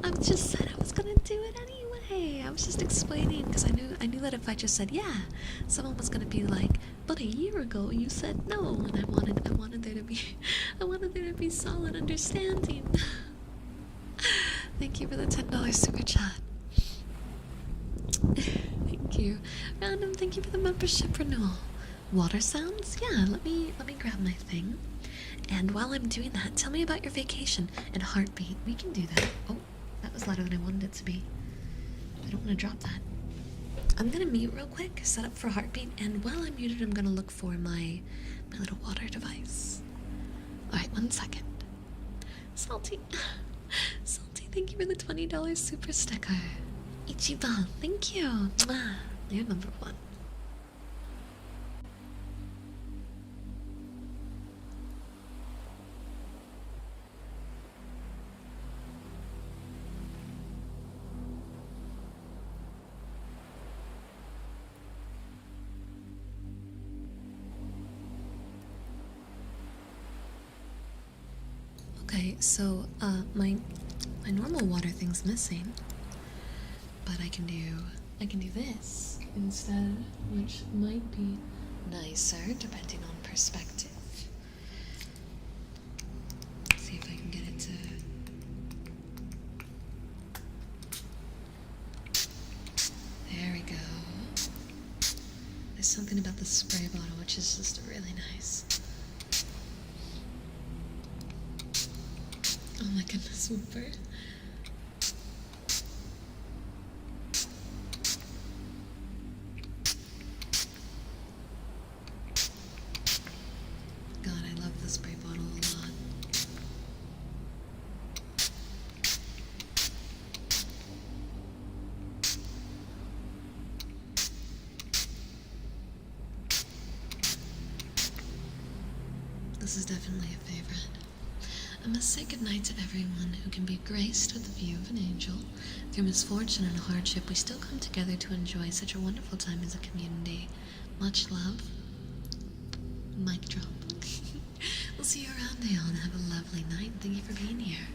I just said I was gonna do it anyway. I was just explaining, because I knew that if I just said yeah, someone was gonna be like, but a year ago you said no, and I wanted there to be solid understanding. Thank you for the $10 super chat. Thank you. Random, thank you for the membership renewal. Water sounds? Yeah, let me grab my thing. And while I'm doing that, tell me about your vacation and heartbeat. We can do that. Oh, that was louder than I wanted it to be. I don't want to drop that. I'm gonna mute real quick, set up for heartbeat, and while I'm muted, I'm gonna look for my little water device. Alright, 1 second. Salty. Salty, thank you for the $20 super sticker. Ichiban, thank you. Mwah. You're number 1. Okay, so my normal water thing's missing, but I can do this instead, which might be nicer depending on perspective. See if I can get it to. There we go. There's something about the spray bottle which is just really nice. Oh my goodness, Whooper. God, I love the spray bottle a lot. This is definitely a favorite. I must say goodnight to everyone who can be graced with the view of an angel. Through misfortune and hardship, we still come together to enjoy such a wonderful time as a community. Much love. Mic drop. We'll see you around, Dale, and have a lovely night. Thank you for being here.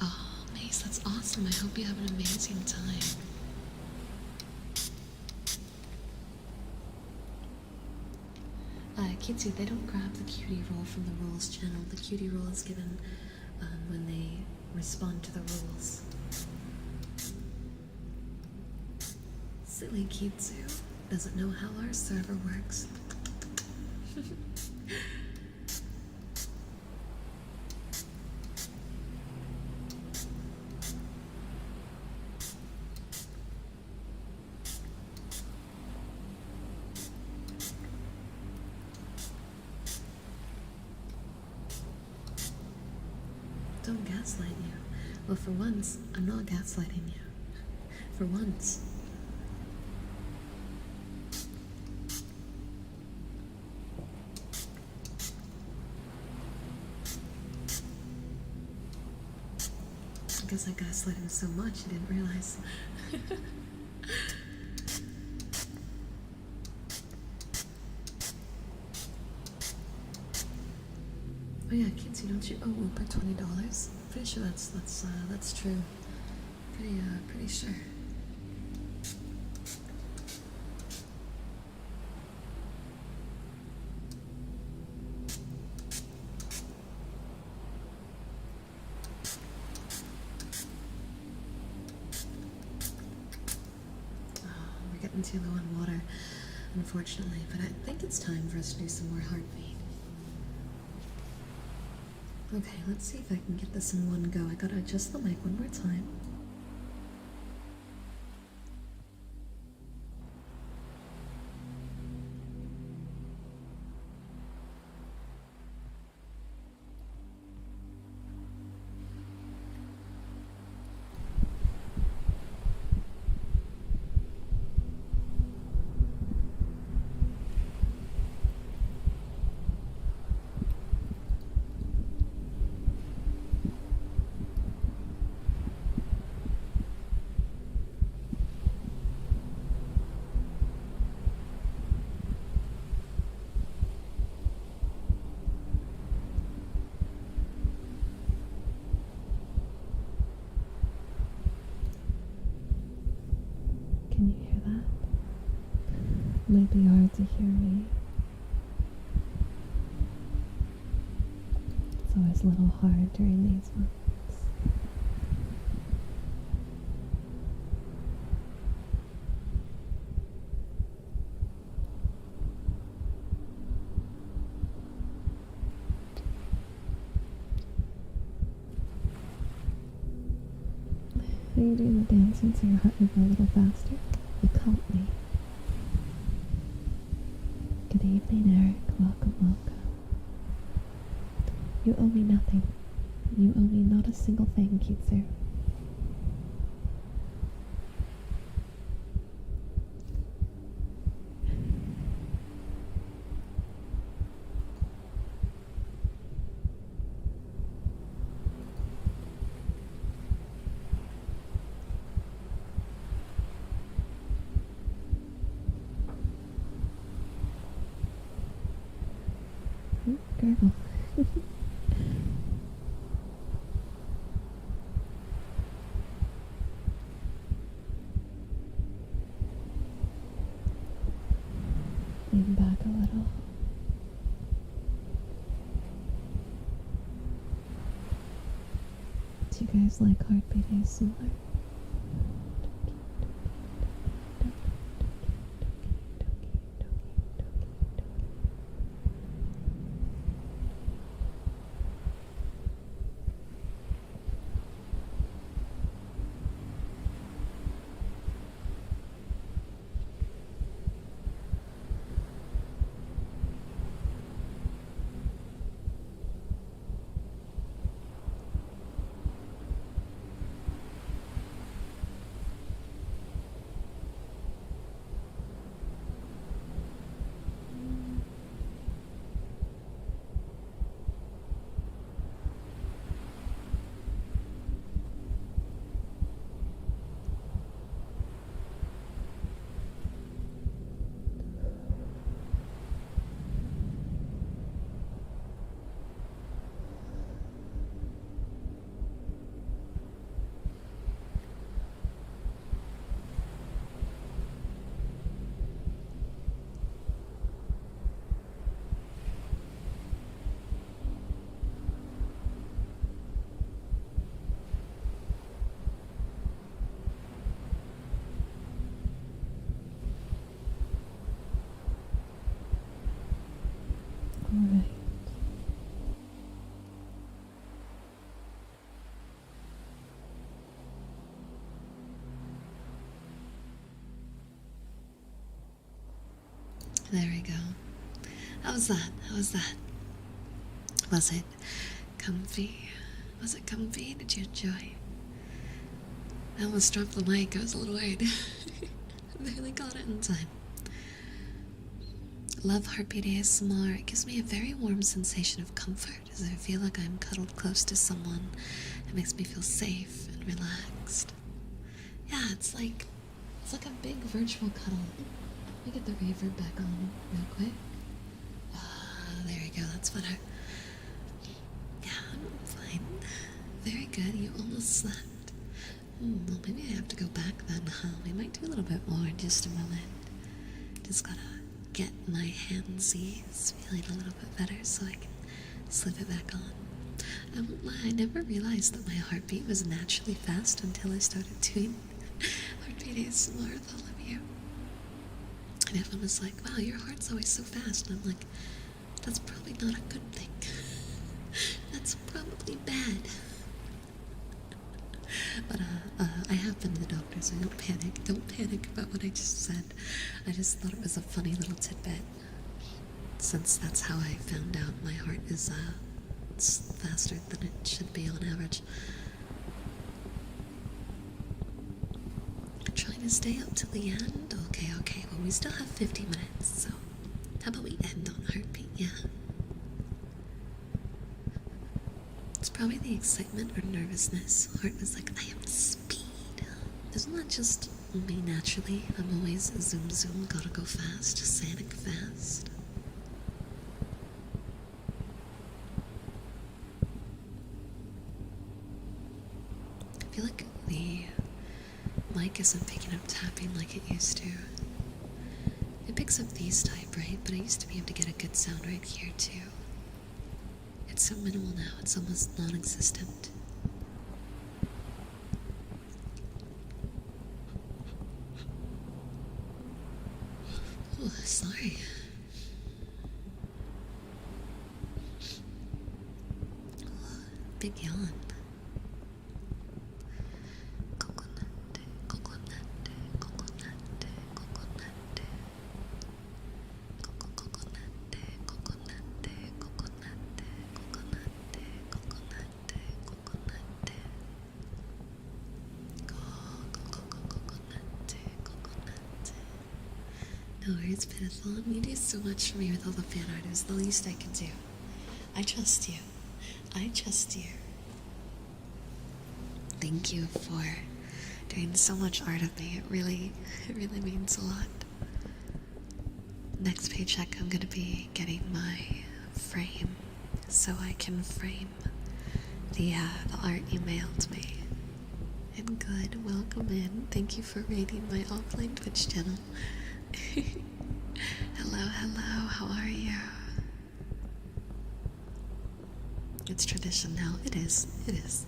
Oh, Mace, that's awesome. I hope you have an amazing time. Kitsu, they don't grab the cutie roll from the rules channel. The cutie roll is given when they respond to the rules. Silly Kitsu doesn't know how our server works. Don't gaslight you. Well, for once, I'm not gaslighting you. For once. I guess I gaslighted him so much I didn't realize. Oh yeah, Kinsey, don't you owe Whooper $20? Pretty sure that's true. Pretty sure. We're getting too low on water, unfortunately, but I think it's time for us to do some more heartbeat. Okay, let's see if I can get this in one go. I gotta adjust the mic one more time. Can you hear that? It might be hard to hear me. It's always a little hard during these months. Are you doing the dancing so your heart would go a little faster? You caught me. Good evening, Eric. Welcome, welcome. You owe me nothing. You owe me not a single thing, Kitsu. Girl. Lean back a little. Do you guys like heartbeat ASMR? Alright. There we go. How was that? How was that? Was it comfy? Was it comfy? Did you enjoy? I almost dropped the mic. I was a little worried. I barely got it in time. Love heartbeat ASMR. It gives me a very warm sensation of comfort as I feel like I'm cuddled close to someone. It makes me feel safe and relaxed. Yeah, it's like a big virtual cuddle. Let me get the reverb back on real quick. There we go, that's better. Yeah, I'm fine. Very good, you almost slept. Well, maybe I have to go back then, huh? We might do a little bit more in just a moment. Just gotta get my handsies feeling a little bit better so I can slip it back on. I won't lie, I never realized that my heartbeat was naturally fast until I started doing heartbeat ASMR with all of you. And everyone was like, wow, your heart's always so fast. And I'm like, that's probably not a good thing. That's probably bad. But I have been to the doctor, so don't panic. Don't panic about what I just said. I just thought it was a funny little tidbit. Since that's how I found out my heart is it's faster than it should be on average. I'm trying to stay up till the end. Okay, well we still have 50 minutes, so how about we end on heartbeat, yeah? It's probably the excitement or nervousness. Heart is like, I am speed. Isn't that just me naturally? I'm always zoom zoom, gotta go fast, Sonic fast. I feel like the mic isn't picking up tapping like it used to. It picks up these type, right? But I used to be able to get a good sound right here too. It's so minimal now, it's almost non-existent. Oh, sorry. Oh, big yawn. No worries, Pitiful. You do so much for me with all the fan art. It was the least I could do. I trust you. I trust you. Thank you for doing so much art of me. It really means a lot. Next paycheck, I'm gonna be getting my frame so I can frame the art you mailed me. And good, welcome in. Thank you for raiding my offline Twitch channel. Hello, hello, how are you? It's tradition now. It is, it is.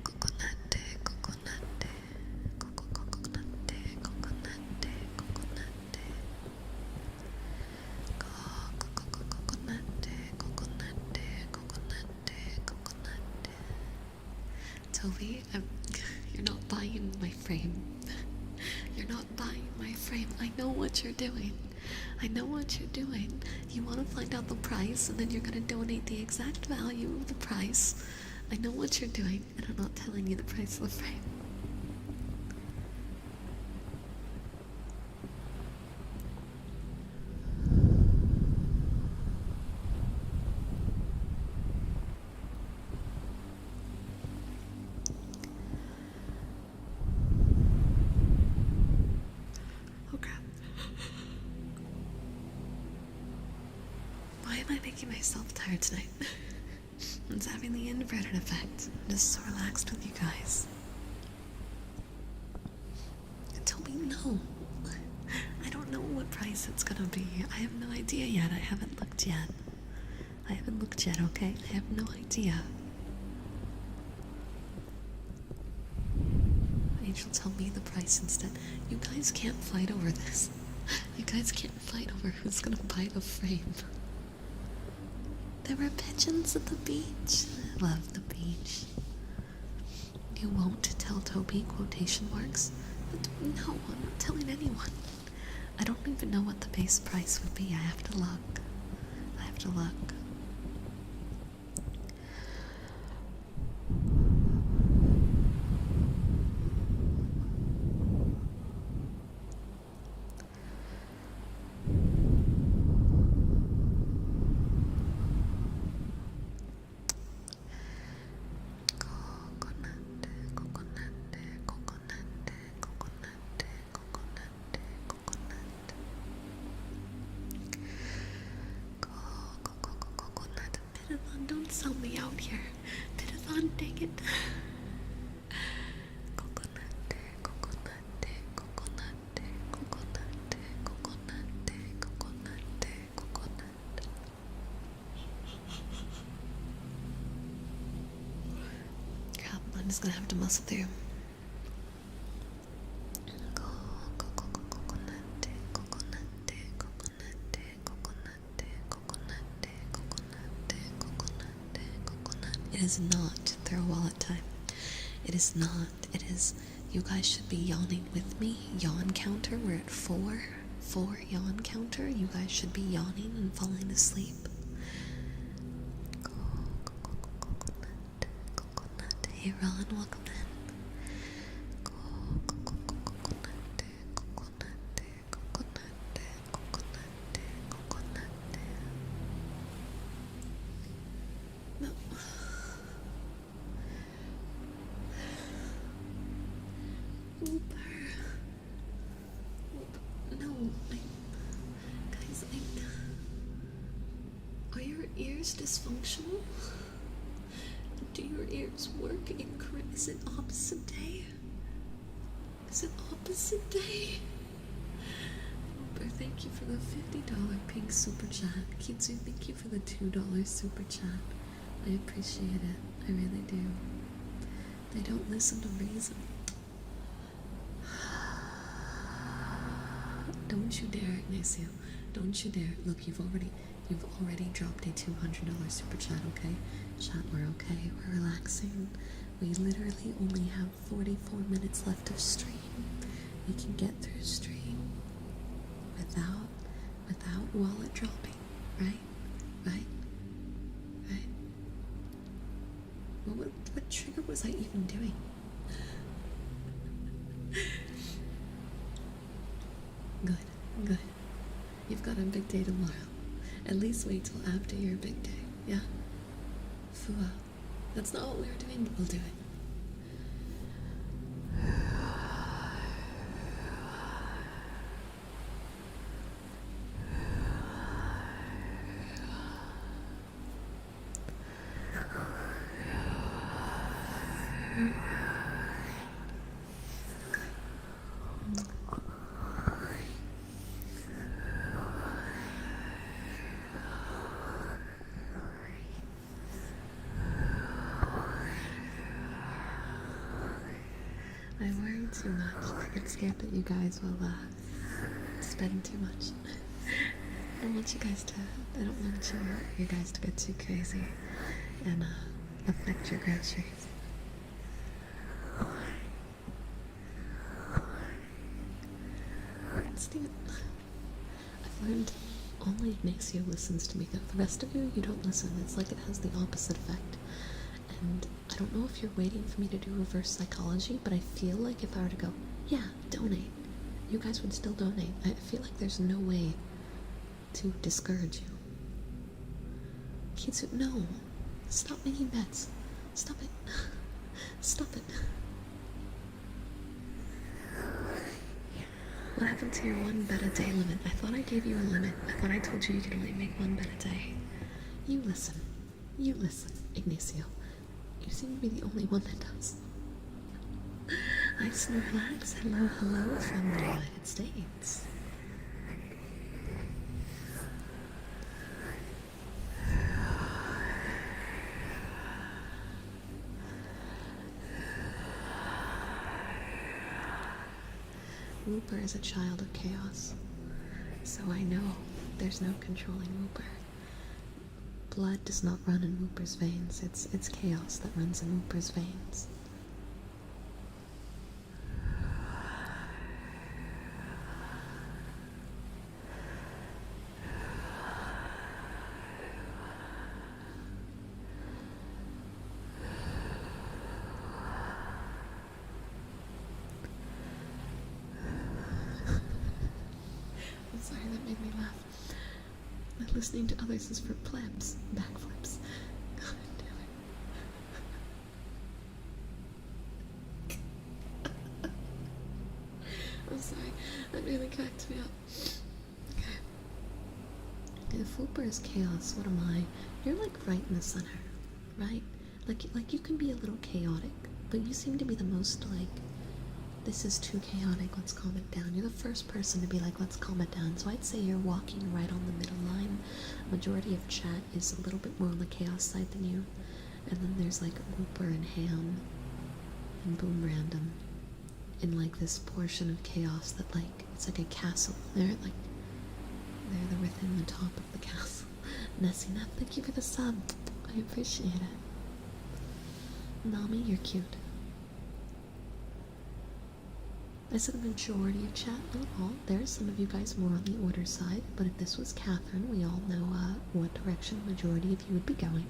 Coconut, coconut, coconut, coconut, coconut. Toby, you're not buying my frame. You're not buying my frame. I know what you're doing. I know what you're doing. You want to find out the price, and then you're going to donate the exact value of the price. I know what you're doing, and I'm not telling you the price of the frame. Why am I making myself tired tonight? It's having the inverted effect. I'm just so relaxed with you guys. And tell me no. I don't know what price it's gonna be. I have no idea yet. I haven't looked yet. Okay? I have no idea. Angel, tell me the price instead. You guys can't fight over this. You guys can't fight over who's gonna buy the frame. There were pigeons at the beach. I love the beach. You won't tell Toby, quotation marks? But no, I'm not telling anyone. I don't even know what the base price would be. I have to look. Pitathon, don't sell me out here. Pitathon, dang it. Crap, I'm just gonna have to muscle through. It is not throw wallet time. It is not. It is. You guys should be yawning with me. Yawn counter. We're at 4. 4 yawn counter. You guys should be yawning and falling asleep. Hey Ron, welcome in. No. Guys, are your ears dysfunctional? Do your ears work incorrect? Is it opposite day? Uber, thank you for the $50 pink super chat. Kitsu, thank you for the $2 super chat. I appreciate it. I really do. They don't listen to reason. Don't you dare, Ignacio. Don't you dare. Look, you've already dropped a $200 super chat, okay? Chat, we're okay. We're relaxing. We literally only have 44 minutes left of stream. We can get through stream without wallet dropping, right? What trigger was I even doing? Good. You've got a big day tomorrow. At least wait till after your big day, yeah? Fua. That's not what we were doing, but we'll do it. too much. I get scared that you guys will spend too much. I don't want you guys to. I don't want you guys to get too crazy and affect your groceries. Steven, I've learned only Ignacio listens to me. The rest of you, you don't listen. It's like it has the opposite effect. And I don't know if you're waiting for me to do reverse psychology, but I feel like if I were to go, yeah, donate, you guys would still donate. I feel like there's no way to discourage you. Kitsu, no. Stop making bets. Stop it. Stop it. What happened to your one bet a day limit? I thought I gave you a limit. I thought I told you you could only make one bet a day. You listen. You listen, Ignacio. You seem to be the only one that does. I Snorlax. Hello, hello from the United States. Wooper is a child of chaos, so I know there's no controlling Wooper. Blood does not run in Wooper's veins, it's chaos that runs in Wooper's veins. I'm sorry, that made me laugh. Listening to others is for plebs. Backflips. God damn it. I'm sorry, that really cracked me up. Okay. If Wooper is chaos, what am I? You're like right in the center, right? Like you can be a little chaotic, but you seem to be the most like, this is too chaotic, let's calm it down. You're the first person to be like, let's calm it down. So I'd say you're walking right on the middle line. Majority of chat is a little bit more on the chaos side than you. And then there's like Wooper and Ham and Boom Random in like this portion of chaos that like, it's like a castle. They're within the top of the castle. Nessina, thank you for the sub. I appreciate it. Nami, you're cute. I said a majority of chat, not all. There are some of you guys more on the order side, but if this was Catherine, we all know what direction the majority of you would be going.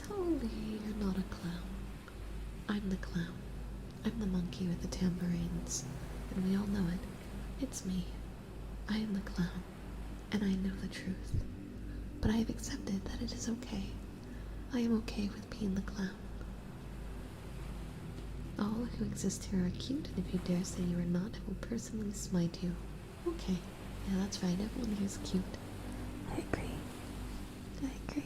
Totally, you're not a clown. I'm the clown. I'm the monkey with the tambourines, and we all know it. It's me. I am the clown, and I know the truth. But I have accepted that it is okay. I am okay with being the clown. All who exist here are cute, and if you dare say you are not, I will personally smite you. Okay. Yeah, that's right. Everyone here is cute. I agree. I agree.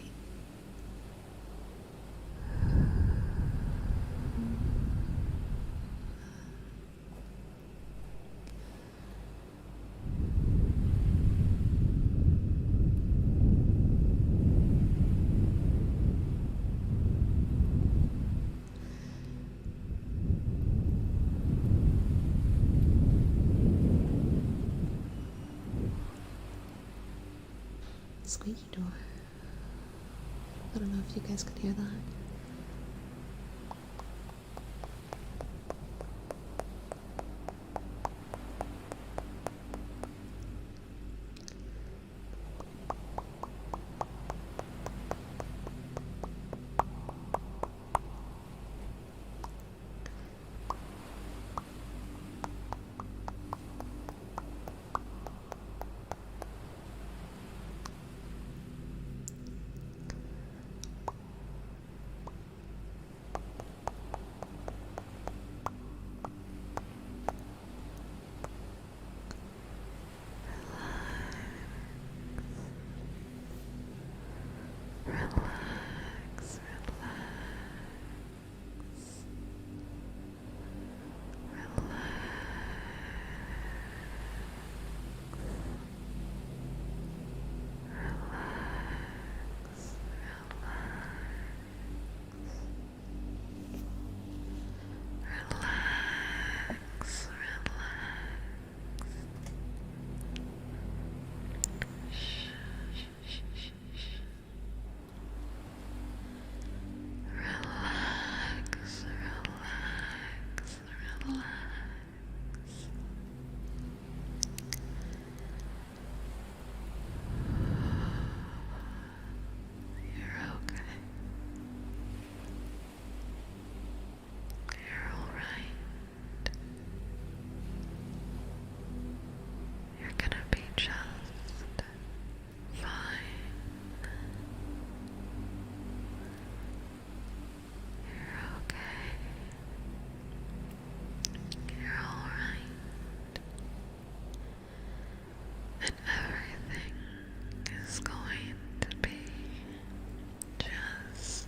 Squeaky door. I don't know if you guys could hear that. just fine. You're okay. You're alright. And everything is going to be just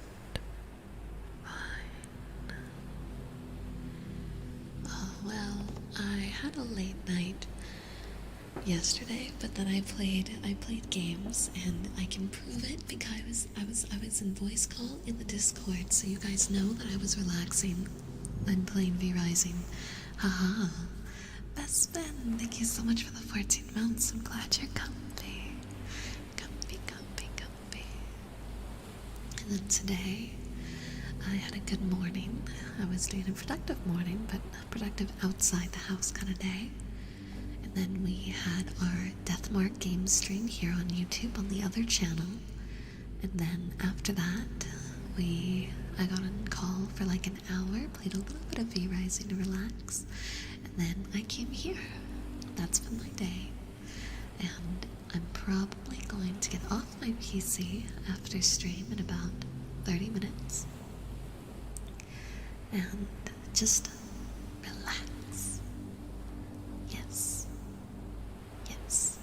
fine. Oh, well, I had a late night yesterday, but then I played games, and I can prove it because I was in voice call in the Discord, so you guys know that I was relaxing and playing V Rising. Haha. Best Ben, thank you so much for the 14 months. I'm glad you're comfy. Comfy, comfy, comfy. And then today, I had a good morning. I was doing a productive morning, but a productive outside the house kind of day. And then we had our Deathmark game stream here on YouTube on the other channel. And then after that, I got on call for like an hour, played a little bit of V Rising to relax, and then I came here. That's been my day. And I'm probably going to get off my PC after stream in about 30 minutes. And just relax. Yes. Yes.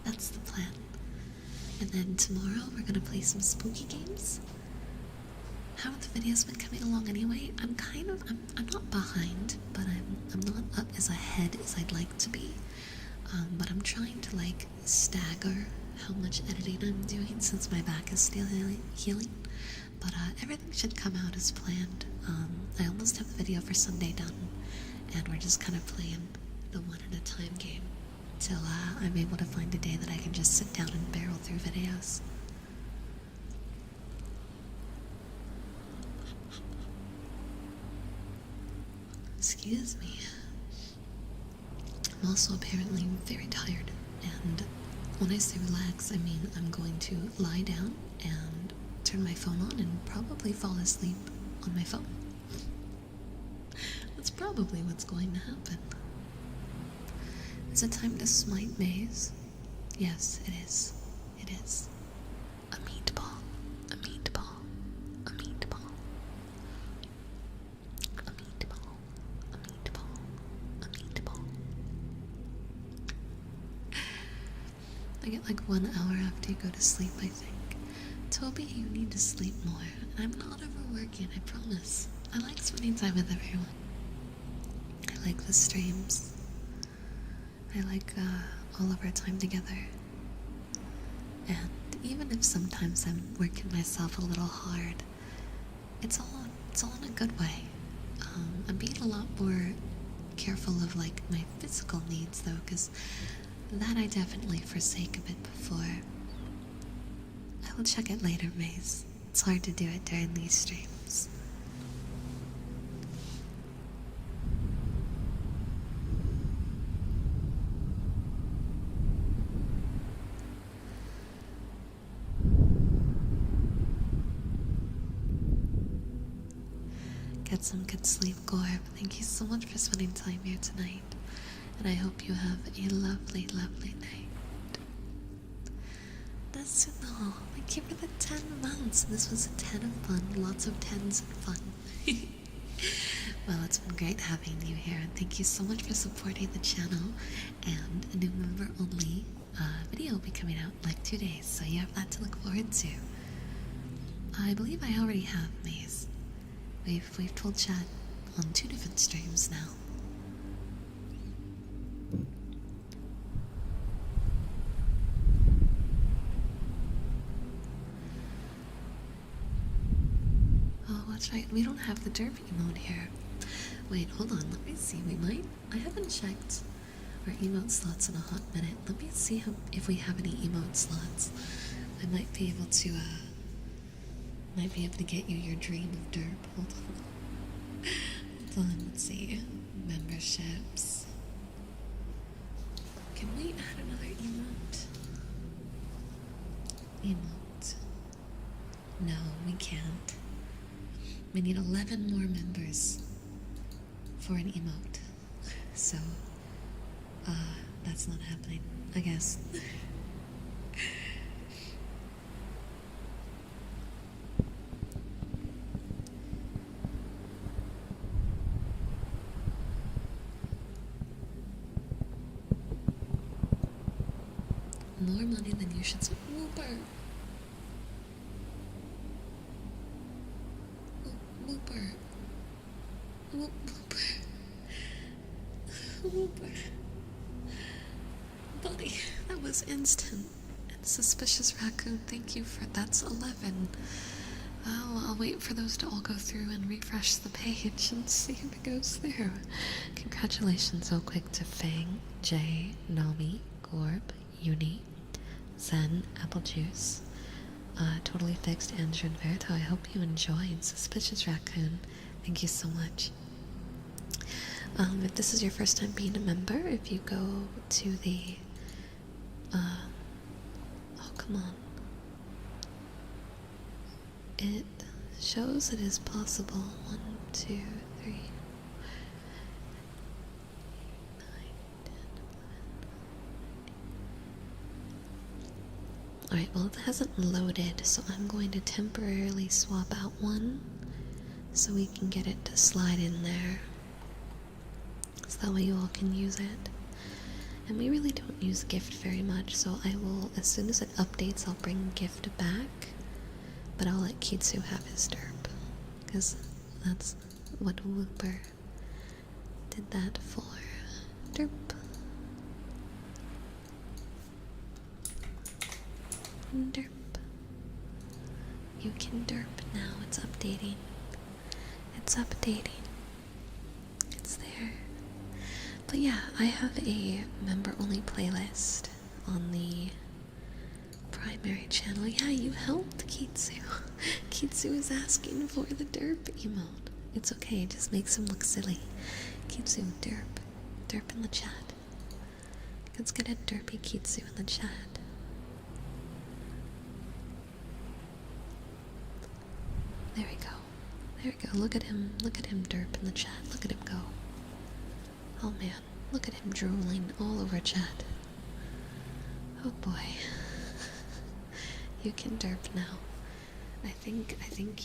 That's the plan. And then tomorrow we're gonna play some spooky games. How have the videos been coming along anyway? I'm not behind, but I'm not up as ahead as I'd like to be. But I'm trying to like stagger how much editing I'm doing since my back is still healing. But everything should come out as planned. I almost have the video for Sunday done, and we're just kind of playing the one at a time game till I'm able to find a day that I can just sit down and barrel through videos. Excuse me. I'm also apparently very tired, and when I say relax, I mean I'm going to lie down and turn my phone on and probably fall asleep on my phone. That's probably what's going to happen. Is it time to smite Maze? Yes, it is. It is. A meatball. A meatball. A meatball. A meatball. A meatball. A meatball. I get like 1 hour after you go to sleep, I think. Toby, you need to sleep more. I'm not overworking, I promise. I like spending time with everyone. I like the streams. I like all of our time together. And even if sometimes I'm working myself a little hard, it's all in a good way. I'm being a lot more careful of like my physical needs though, because that I definitely forsake a bit before. I will check it later, Maze. It's hard to do it during these streams. Get some good sleep, Gorb. Thank you so much for spending time here tonight. And I hope you have a lovely, lovely night. Natsuno, thank you for the 10 months. This was a 10 of fun. Lots of 10s and fun. Well, it's been great having you here. And thank you so much for supporting the channel. And a new member only video will be coming out in like 2 days. So you have that to look forward to. I believe I already have, Maze. We've told chat on 2 different streams now. Oh, that's right. We don't have the derby emote here. Wait, hold on. Let me see. I haven't checked our emote slots in a hot minute. Let me see if we have any emote slots. I might be able to get you your dream of derp. Hold on. Hold on, let's see. Memberships. Can we add another emote? Emote. No, we can't. We need 11 more members for an emote. So, that's not happening, I guess. More money than you should. Whooper! Whooper! Whooper! Whooper! Buddy, that was instant. And Suspicious Raccoon, thank you for that's 11. I'll wait for those to all go through and refresh the page and see if it goes through. Congratulations so quick to Fang, Jay, Nami, Gorb, Uni, Zen, Apple Juice, Totally Fixed, Andrew, and Verito. I hope you enjoyed. Suspicious Raccoon, thank you so much. If this is your first time being a member, if you go to the, oh come on, it shows it is possible. 1, 2, 3, 9, 10, 11. Alright, well it hasn't loaded, so I'm going to temporarily swap out one so we can get it to slide in there. So that way you all can use it. And we really don't use gift very much, so I will, as soon as it updates, I'll bring gift back. But I'll let Kitsu have his derp, because that's what Whooper did that for. Derp. Derp. You can derp now, it's updating. It's updating. It's there. But yeah, I have a member-only playlist on the primary channel. Yeah, you helped, Kitsu. Kitsu is asking for the derp emote. It's okay, just makes him look silly. Kitsu, derp. Derp in the chat. Let's get a derpy Kitsu in the chat. There we go. There we go. Look at him derp in the chat. Look at him go. Oh man, look at him drooling all over chat. Oh boy. You can derp now. I think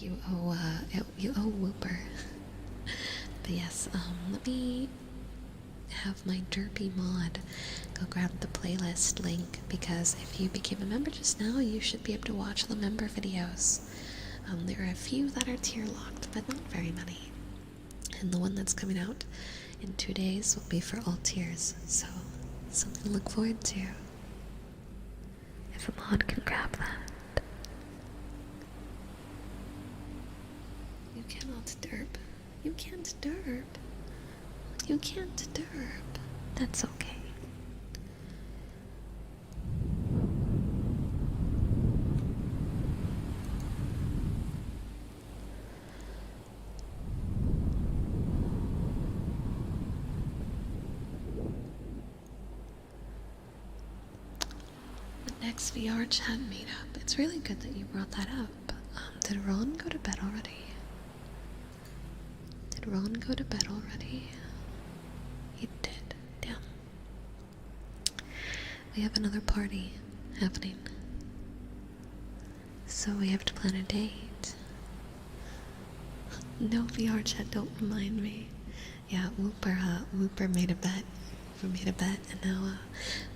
you owe Whooper. But yes, let me have my derpy mod go grab the playlist link, because if you became a member just now, you should be able to watch the member videos. There are a few that are tier locked, but not very many. And the one that's coming out in 2 days will be for all tiers, so something to look forward to. If a mod can grab that. You cannot derp. You can't derp. You can't derp. That's okay. Next VR chat meetup. It's really good that you brought that up. Did Ron go to bed already? Did Ron go to bed already? He did. Damn. We have another party happening, so we have to plan a date. No VR chat, don't remind me. Yeah, Whooper made a bet. We made a bet, and now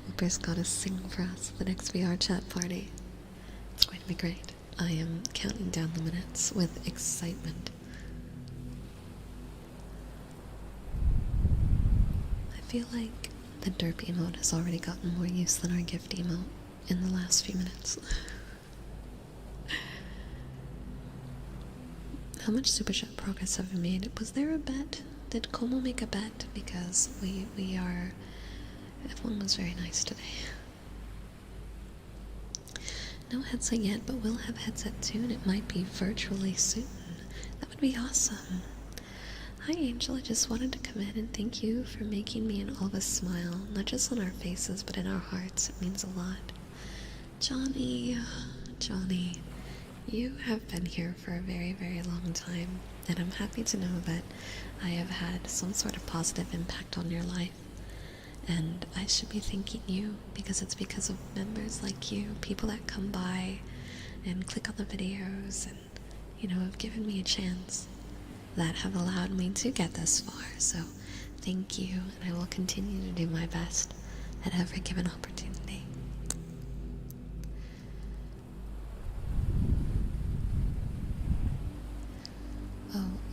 Whooper's gotta sing for us at the next VR chat party. It's going to be great. I am counting down the minutes with excitement. I feel like the derp emote has already gotten more use than our gift emote in the last few minutes. How much super chat progress have we made? Was there a bet? Did Como make a bet? Because we are... Everyone was very nice today. No headset yet, but we'll have headset soon. It might be virtually soon. That would be awesome. Hi Angel, I just wanted to come in and thank you for making me and all of us smile. Not just on our faces, but in our hearts. It means a lot. Johnny, you have been here for a very, very long time, and I'm happy to know that I have had some sort of positive impact on your life. And I should be thanking you because it's because of members like you, people that come by and click on the videos and, have given me a chance, that have allowed me to get this far. So thank you, and I will continue to do my best at every given opportunity.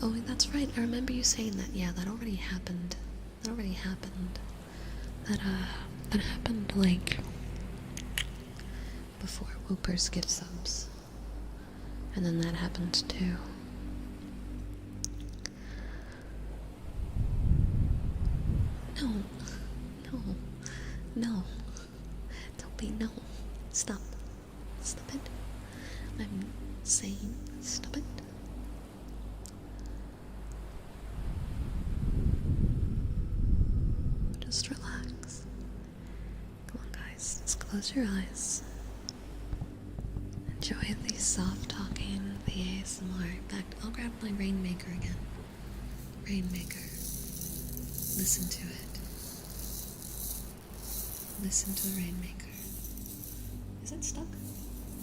Oh, that's right. I remember you saying that. Yeah, that already happened. That happened like before Whoopers give subs. And then that happened too. No. Don't be no. Stop it. I'm saying stop it. Just relax. Come on, guys. Just close your eyes. Enjoy the soft talking, the ASMR. In fact, I'll grab my Rainmaker again. Rainmaker. Listen to it. Listen to the Rainmaker. Is it stuck?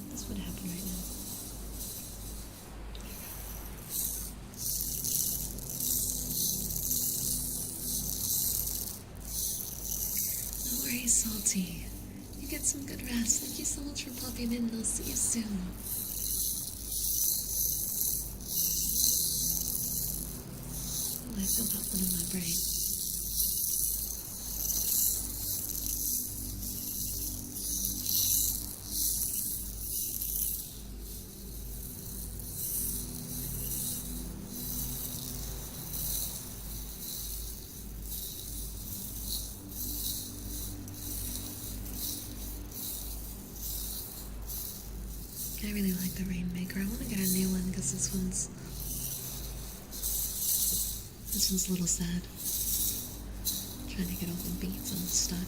This would happen right now. No worries, Salty. You get some good rest. Thank you so much for popping in, and I'll see you soon. Oh, I feel that one in my brain. I really like the Rainmaker. I want to get a new one because this one's a little sad. Trying to get all the beads unstuck.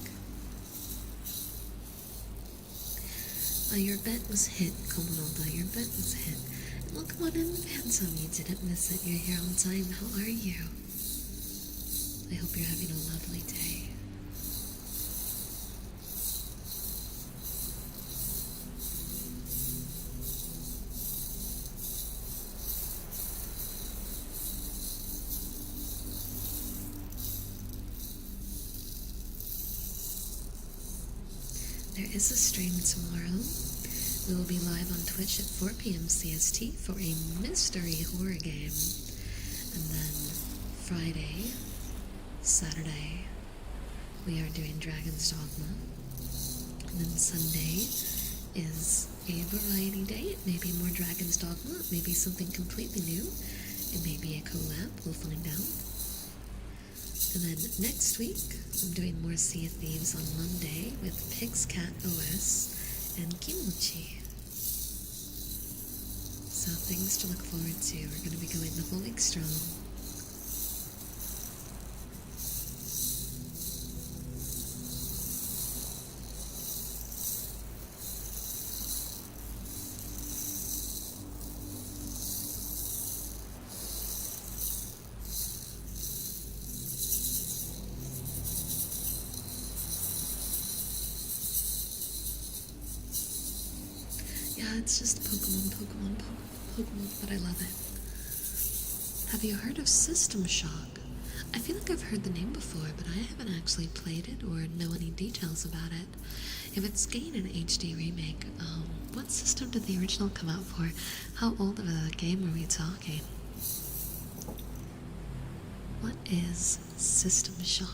Your bet was hit, Komonolda. Your bet was hit. And welcome on in, Phantom. You didn't miss it. You're here on time. How are you? I hope you're having a lovely day. There is a stream tomorrow. We will be live on Twitch at 4 p.m. CST for a mystery horror game. And then Friday, Saturday, we are doing Dragon's Dogma. And then Sunday is a variety day. It may be more Dragon's Dogma. It may be something completely new. It may be a collab. We'll find out. And then next week, I'm doing more Sea of Thieves on Monday with Pig's Cat OS and Kimuchi. So things to look forward to. We're going to be going the whole week strong. It's just Pokemon, but I love it. Have you heard of System Shock? I feel like I've heard the name before, but I haven't actually played it or know any details about it. If it's getting an HD remake, what system did the original come out for? How old of a game are we talking? What is System Shock?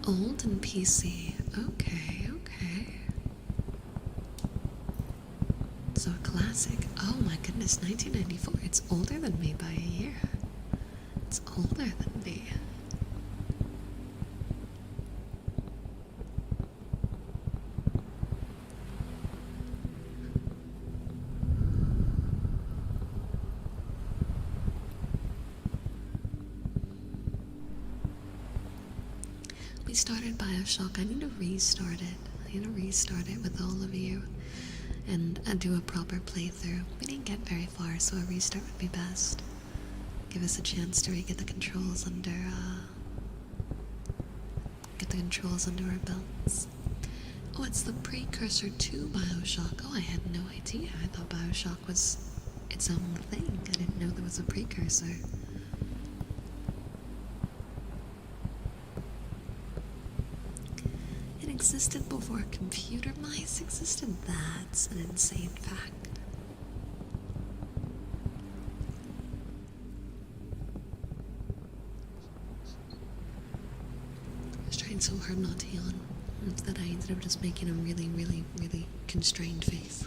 Old and PC. Okay. So a classic. Oh my goodness, 1994. It's older than me by a year. It's older than me. We started BioShock. I need to restart it. With all of you and do a proper playthrough. We didn't get very far, so a restart would be best. give us a chance to get the controls under our belts. Oh, it's the precursor to BioShock. Oh, I had no idea. I thought BioShock was its own thing. I didn't know there was a precursor. It existed before computer mice existed. That's an insane fact. I was trying so hard not to yawn that I ended up just making a really, really, really constrained face.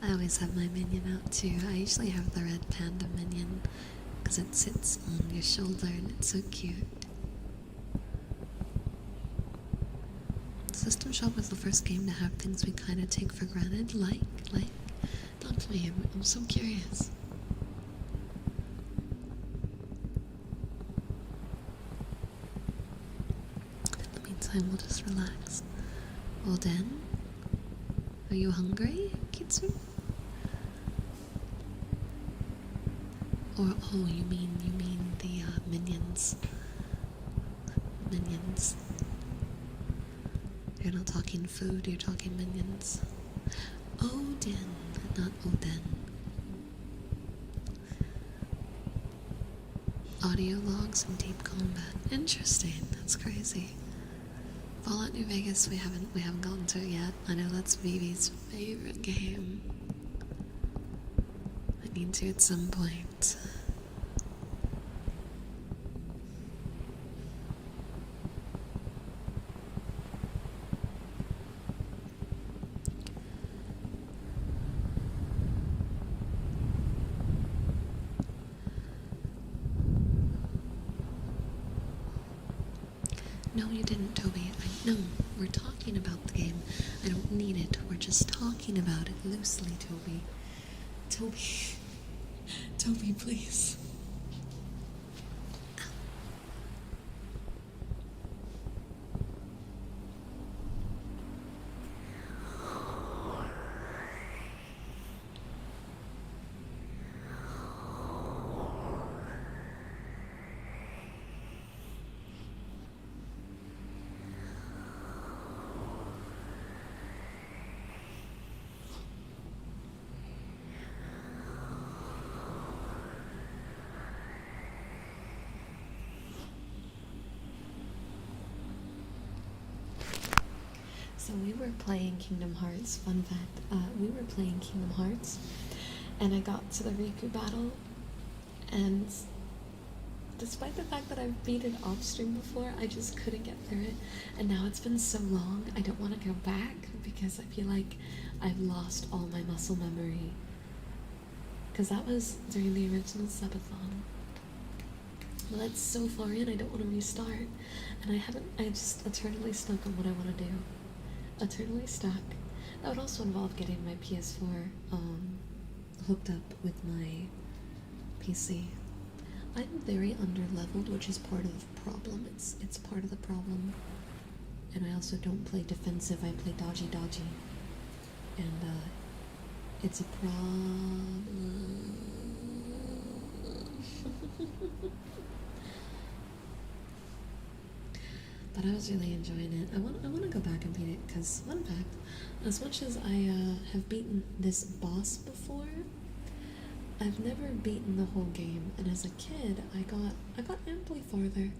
I always have my minion out too. I usually have the red panda minion because it sits on your shoulder and it's so cute. System Shock was the first game to have things we kind of take for granted, like, talk to me, I'm so curious. In the meantime, we'll just relax. Well then, are you hungry, Kitsu? Or, oh, you mean the, minions. Minions. You're not talking food, you're talking minions. Odin, not Odin. Audio logs and deep combat. Interesting, that's crazy. Fallout New Vegas, we haven't gotten to it yet. I know that's Vivi's favorite game. I need to at some point. No, you didn't, Toby. No, we're talking about the game. I don't need it. We're just talking about it loosely, Toby. Toby, please. So we were playing Kingdom Hearts, fun fact, we were playing Kingdom Hearts, and I got to the Riku battle, and despite the fact that I've beat it off stream before, I just couldn't get through it, and now it's been so long, I don't want to go back, because I feel like I've lost all my muscle memory, because that was during the original subathon. Well, that's so far in, I don't want to restart, and I just eternally stuck on what I want to do. Eternally stuck. That would also involve getting my PS4 hooked up with my PC. I'm very underleveled, which is part of the problem. It's part of the problem. And I also don't play defensive, I play dodgy. And it's a problem. But I was really enjoying it. I want to go back and beat it, because, fun fact, as much as I have beaten this boss before, I've never beaten the whole game. And as a kid, I got amply farther,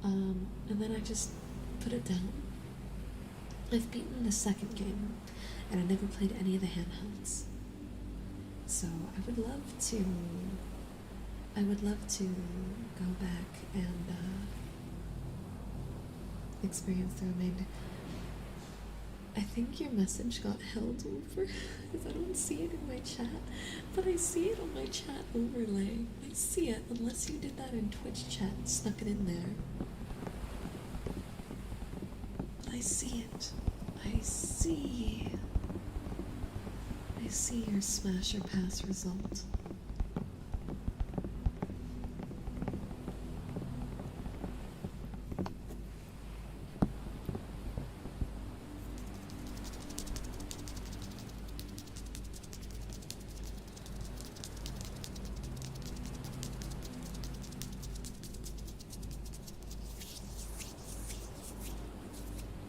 and then I just put it down. I've beaten the second game, and I never played any of the handhelds. So I would love to go back and experience the remainder. I think your message got held over because I don't see it in my chat, but I see it on my chat overlay. I see it, unless you did that in Twitch chat and snuck it in there. But I see it. I see. I see your smash or pass result.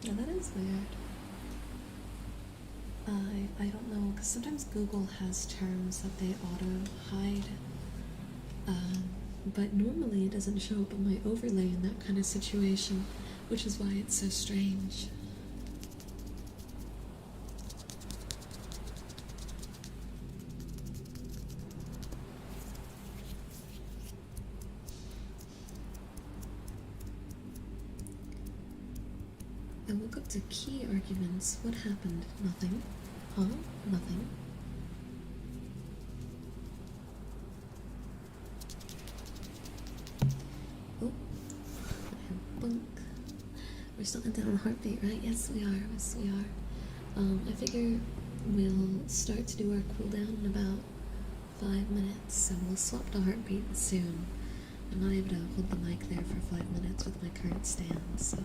Yeah, that is weird. I don't know, because sometimes Google has terms that they auto-hide, but normally it doesn't show up on my overlay in that kind of situation, which is why it's so strange. I woke up to key arguments. What happened? Nothing. Huh? Nothing. Oh. Bunk. We're still ending on heartbeat, right? Yes, we are. Yes, we are. I figure we'll start to do our cooldown in about 5 minutes, so we'll swap to heartbeat soon. I'm not able to hold the mic there for 5 minutes with my current stand, so.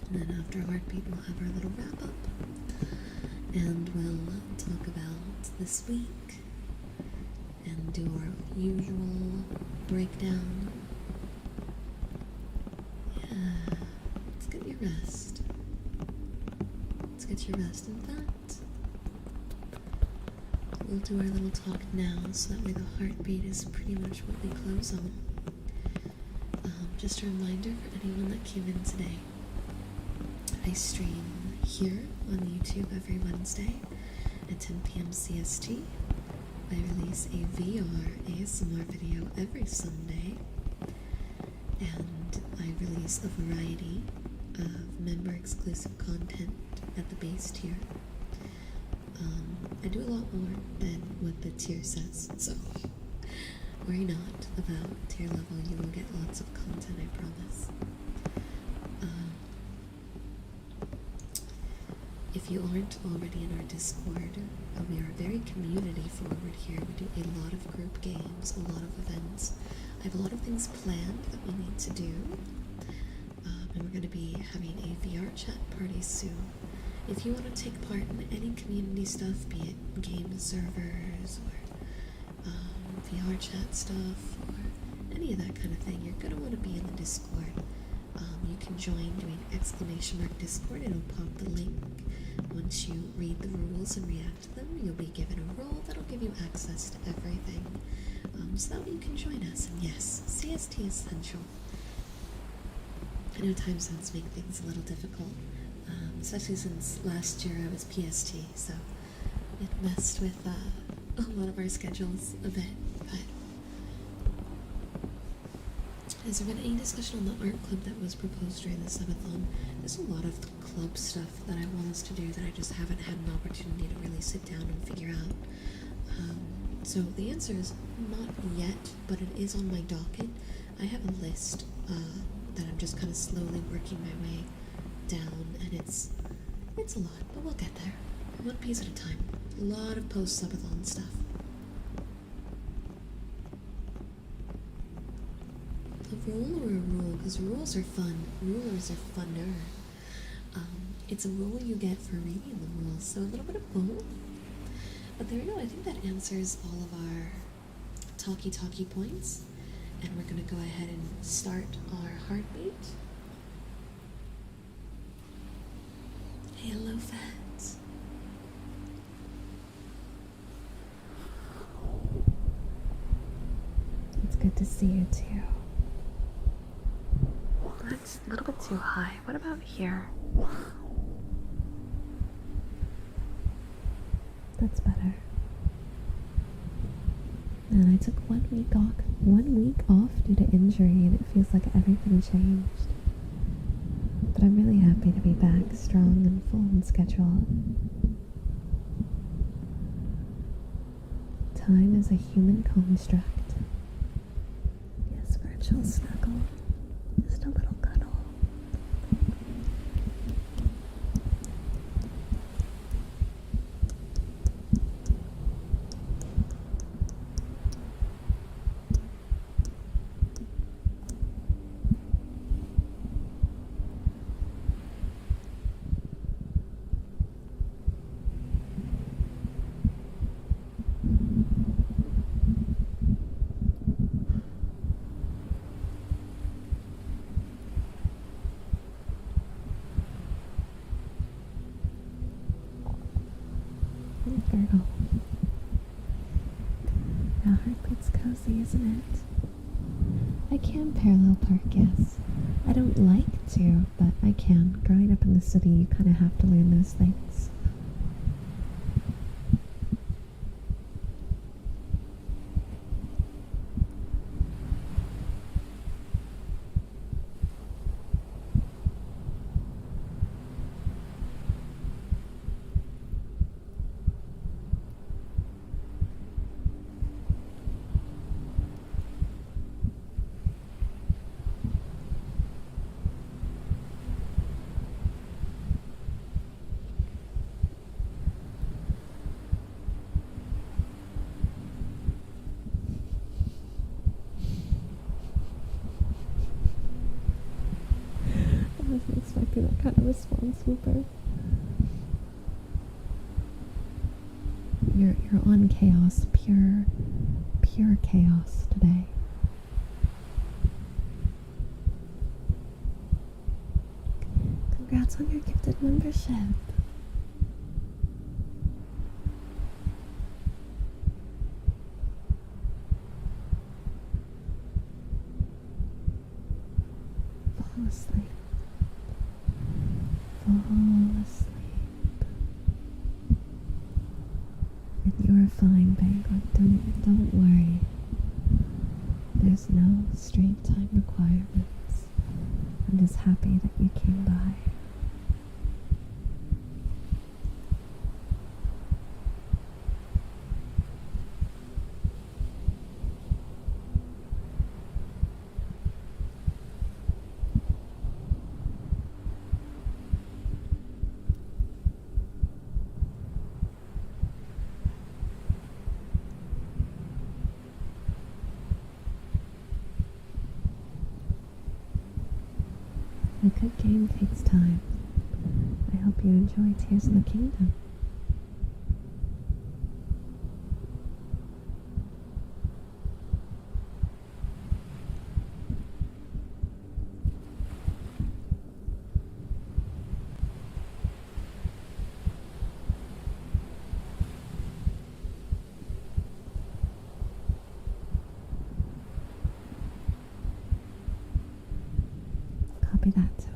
And then after heartbeat, we'll have our little wrap up, and we'll talk about this week and do our usual breakdown. Yeah, let's get your rest. Let's get your rest. In fact, we'll do our little talk now, so that way the heartbeat is pretty much what we close on. Just a reminder for anyone that came in today, I stream here on YouTube every Wednesday at 10 p.m. CST. I release a VR ASMR video every Sunday, and I release a variety of member-exclusive content at the base tier. I do a lot more than what the tier says, so worry not about tier level. You will get lots of content, I promise. If you aren't already in our Discord, we are very community forward here. We do a lot of group games, a lot of events. I have a lot of things planned that we need to do, and we're going to be having a VR chat party soon. If you want to take part in any community stuff, be it game servers or VR chat stuff or any of that kind of thing, you're going to want to be in the Discord. You can join doing !Discord. It'll pop the link. Once you read the rules and react to them, you'll be given a role that'll give you access to everything. So that way you can join us. And yes, CST is essential. I know time zones make things a little difficult, especially since last year I was PST, so it messed with a lot of our schedules a bit. But has there been any discussion on the art club that was proposed during the subathon? There's a lot of club stuff that I want us to do that I just haven't had an opportunity to really sit down and figure out. So the answer is not yet, but it is on my docket. I have a list that I'm just kind of slowly working my way down, and it's a lot, but we'll get there. One piece at a time. A lot of post-subathon stuff. A rule or a rule? Because rules are fun. Rulers are funner. It's a rule you get for reading the rules, so a little bit of both. But there we go. I think that answers all of our talky points. And we're going to go ahead and start our heartbeat. Hey, hello, fans. It's good to see you too. That's a little bit too high. What about here? That's better. And I took 1 week off due to injury, and it feels like everything changed. But I'm really happy to be back, strong and full on schedule. Time is a human construct. chill snuggle. Just a little cuddle. Girl. Now Heartbeat's cozy, isn't it? I can parallel park, yes. I don't like to, but I can. Growing up in the city, you kind of have to learn those things. I wasn't expecting that kind of response, Whooper. You're on chaos, pure chaos today. Congrats on your gifted membership. Fall asleep. Fall asleep. And you're fine, babe. Don't worry. There's no straight time requirements. I'm just happy that you came by. A good game takes time. I hope you enjoy Tears in the Kingdom. Copy that, Toby.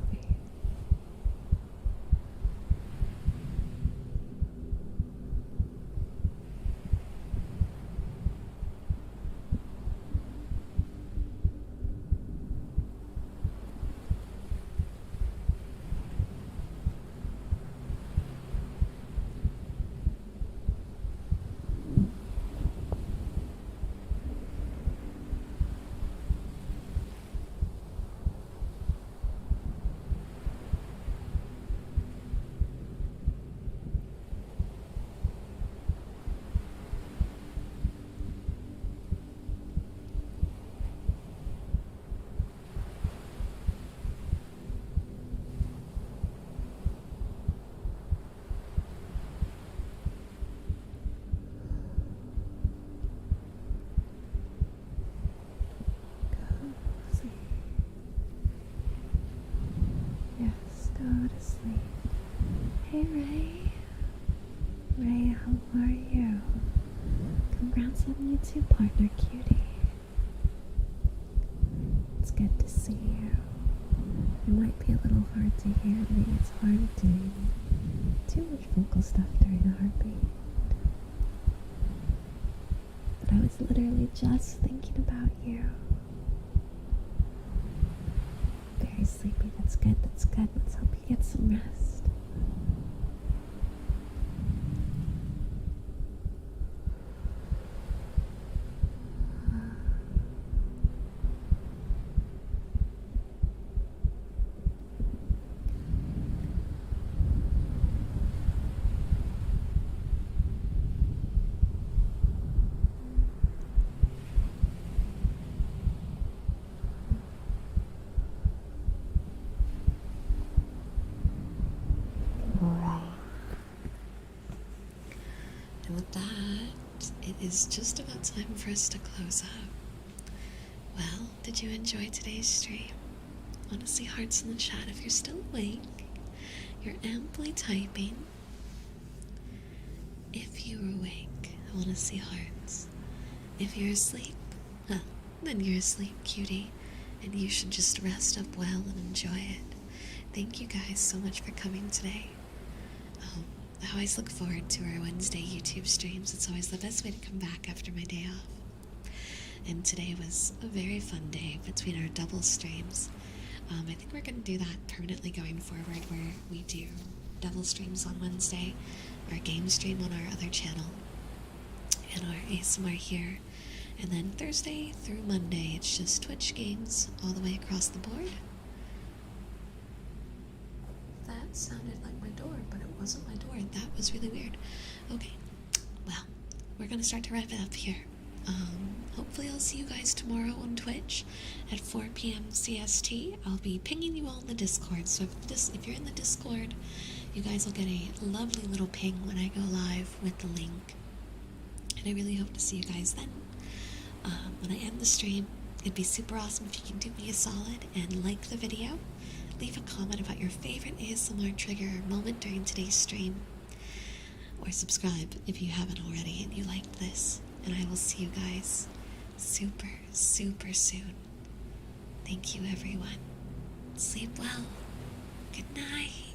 Yes, go to sleep. Hey, Ray. Ray, how are you? Congrats on you too, partner cutie. It's good to see you. It might be a little hard to hear me. It's hard doing too much vocal stuff during a heartbeat. But I was literally just thinking about you. Very sleepy. That's good. That's good. Let's hope you get some rest. that, it is just about time for us to close up. Well, did you enjoy today's stream? I want to see hearts in the chat. If you're still awake, you're amply typing. If you're awake, I want to see hearts. If you're asleep, well, then you're asleep, cutie, and you should just rest up well and enjoy it. Thank you guys so much for coming today. I always look forward to our Wednesday YouTube streams. It's always the best way to come back after my day off. And today was a very fun day between our double streams. I think we're going to do that permanently going forward, where we do double streams on Wednesday, our game stream on our other channel, and our ASMR here. And then Thursday through Monday, it's just Twitch games all the way across the board. That sounded like my door, but it wasn't my door. That was really weird. Okay, well, we're going to start to wrap it up here. Hopefully I'll see you guys tomorrow on Twitch at 4 p.m. CST. I'll be pinging you all in the Discord, so if you're in the Discord, you guys will get a lovely little ping when I go live with the link. And I really hope to see you guys then. When I end the stream, it'd be super awesome if you can do me a solid and like the video. Leave a comment about your favorite ASMR trigger or moment during today's stream. Or subscribe if you haven't already and you liked this. And I will see you guys super, super soon. Thank you, everyone. Sleep well. Good night.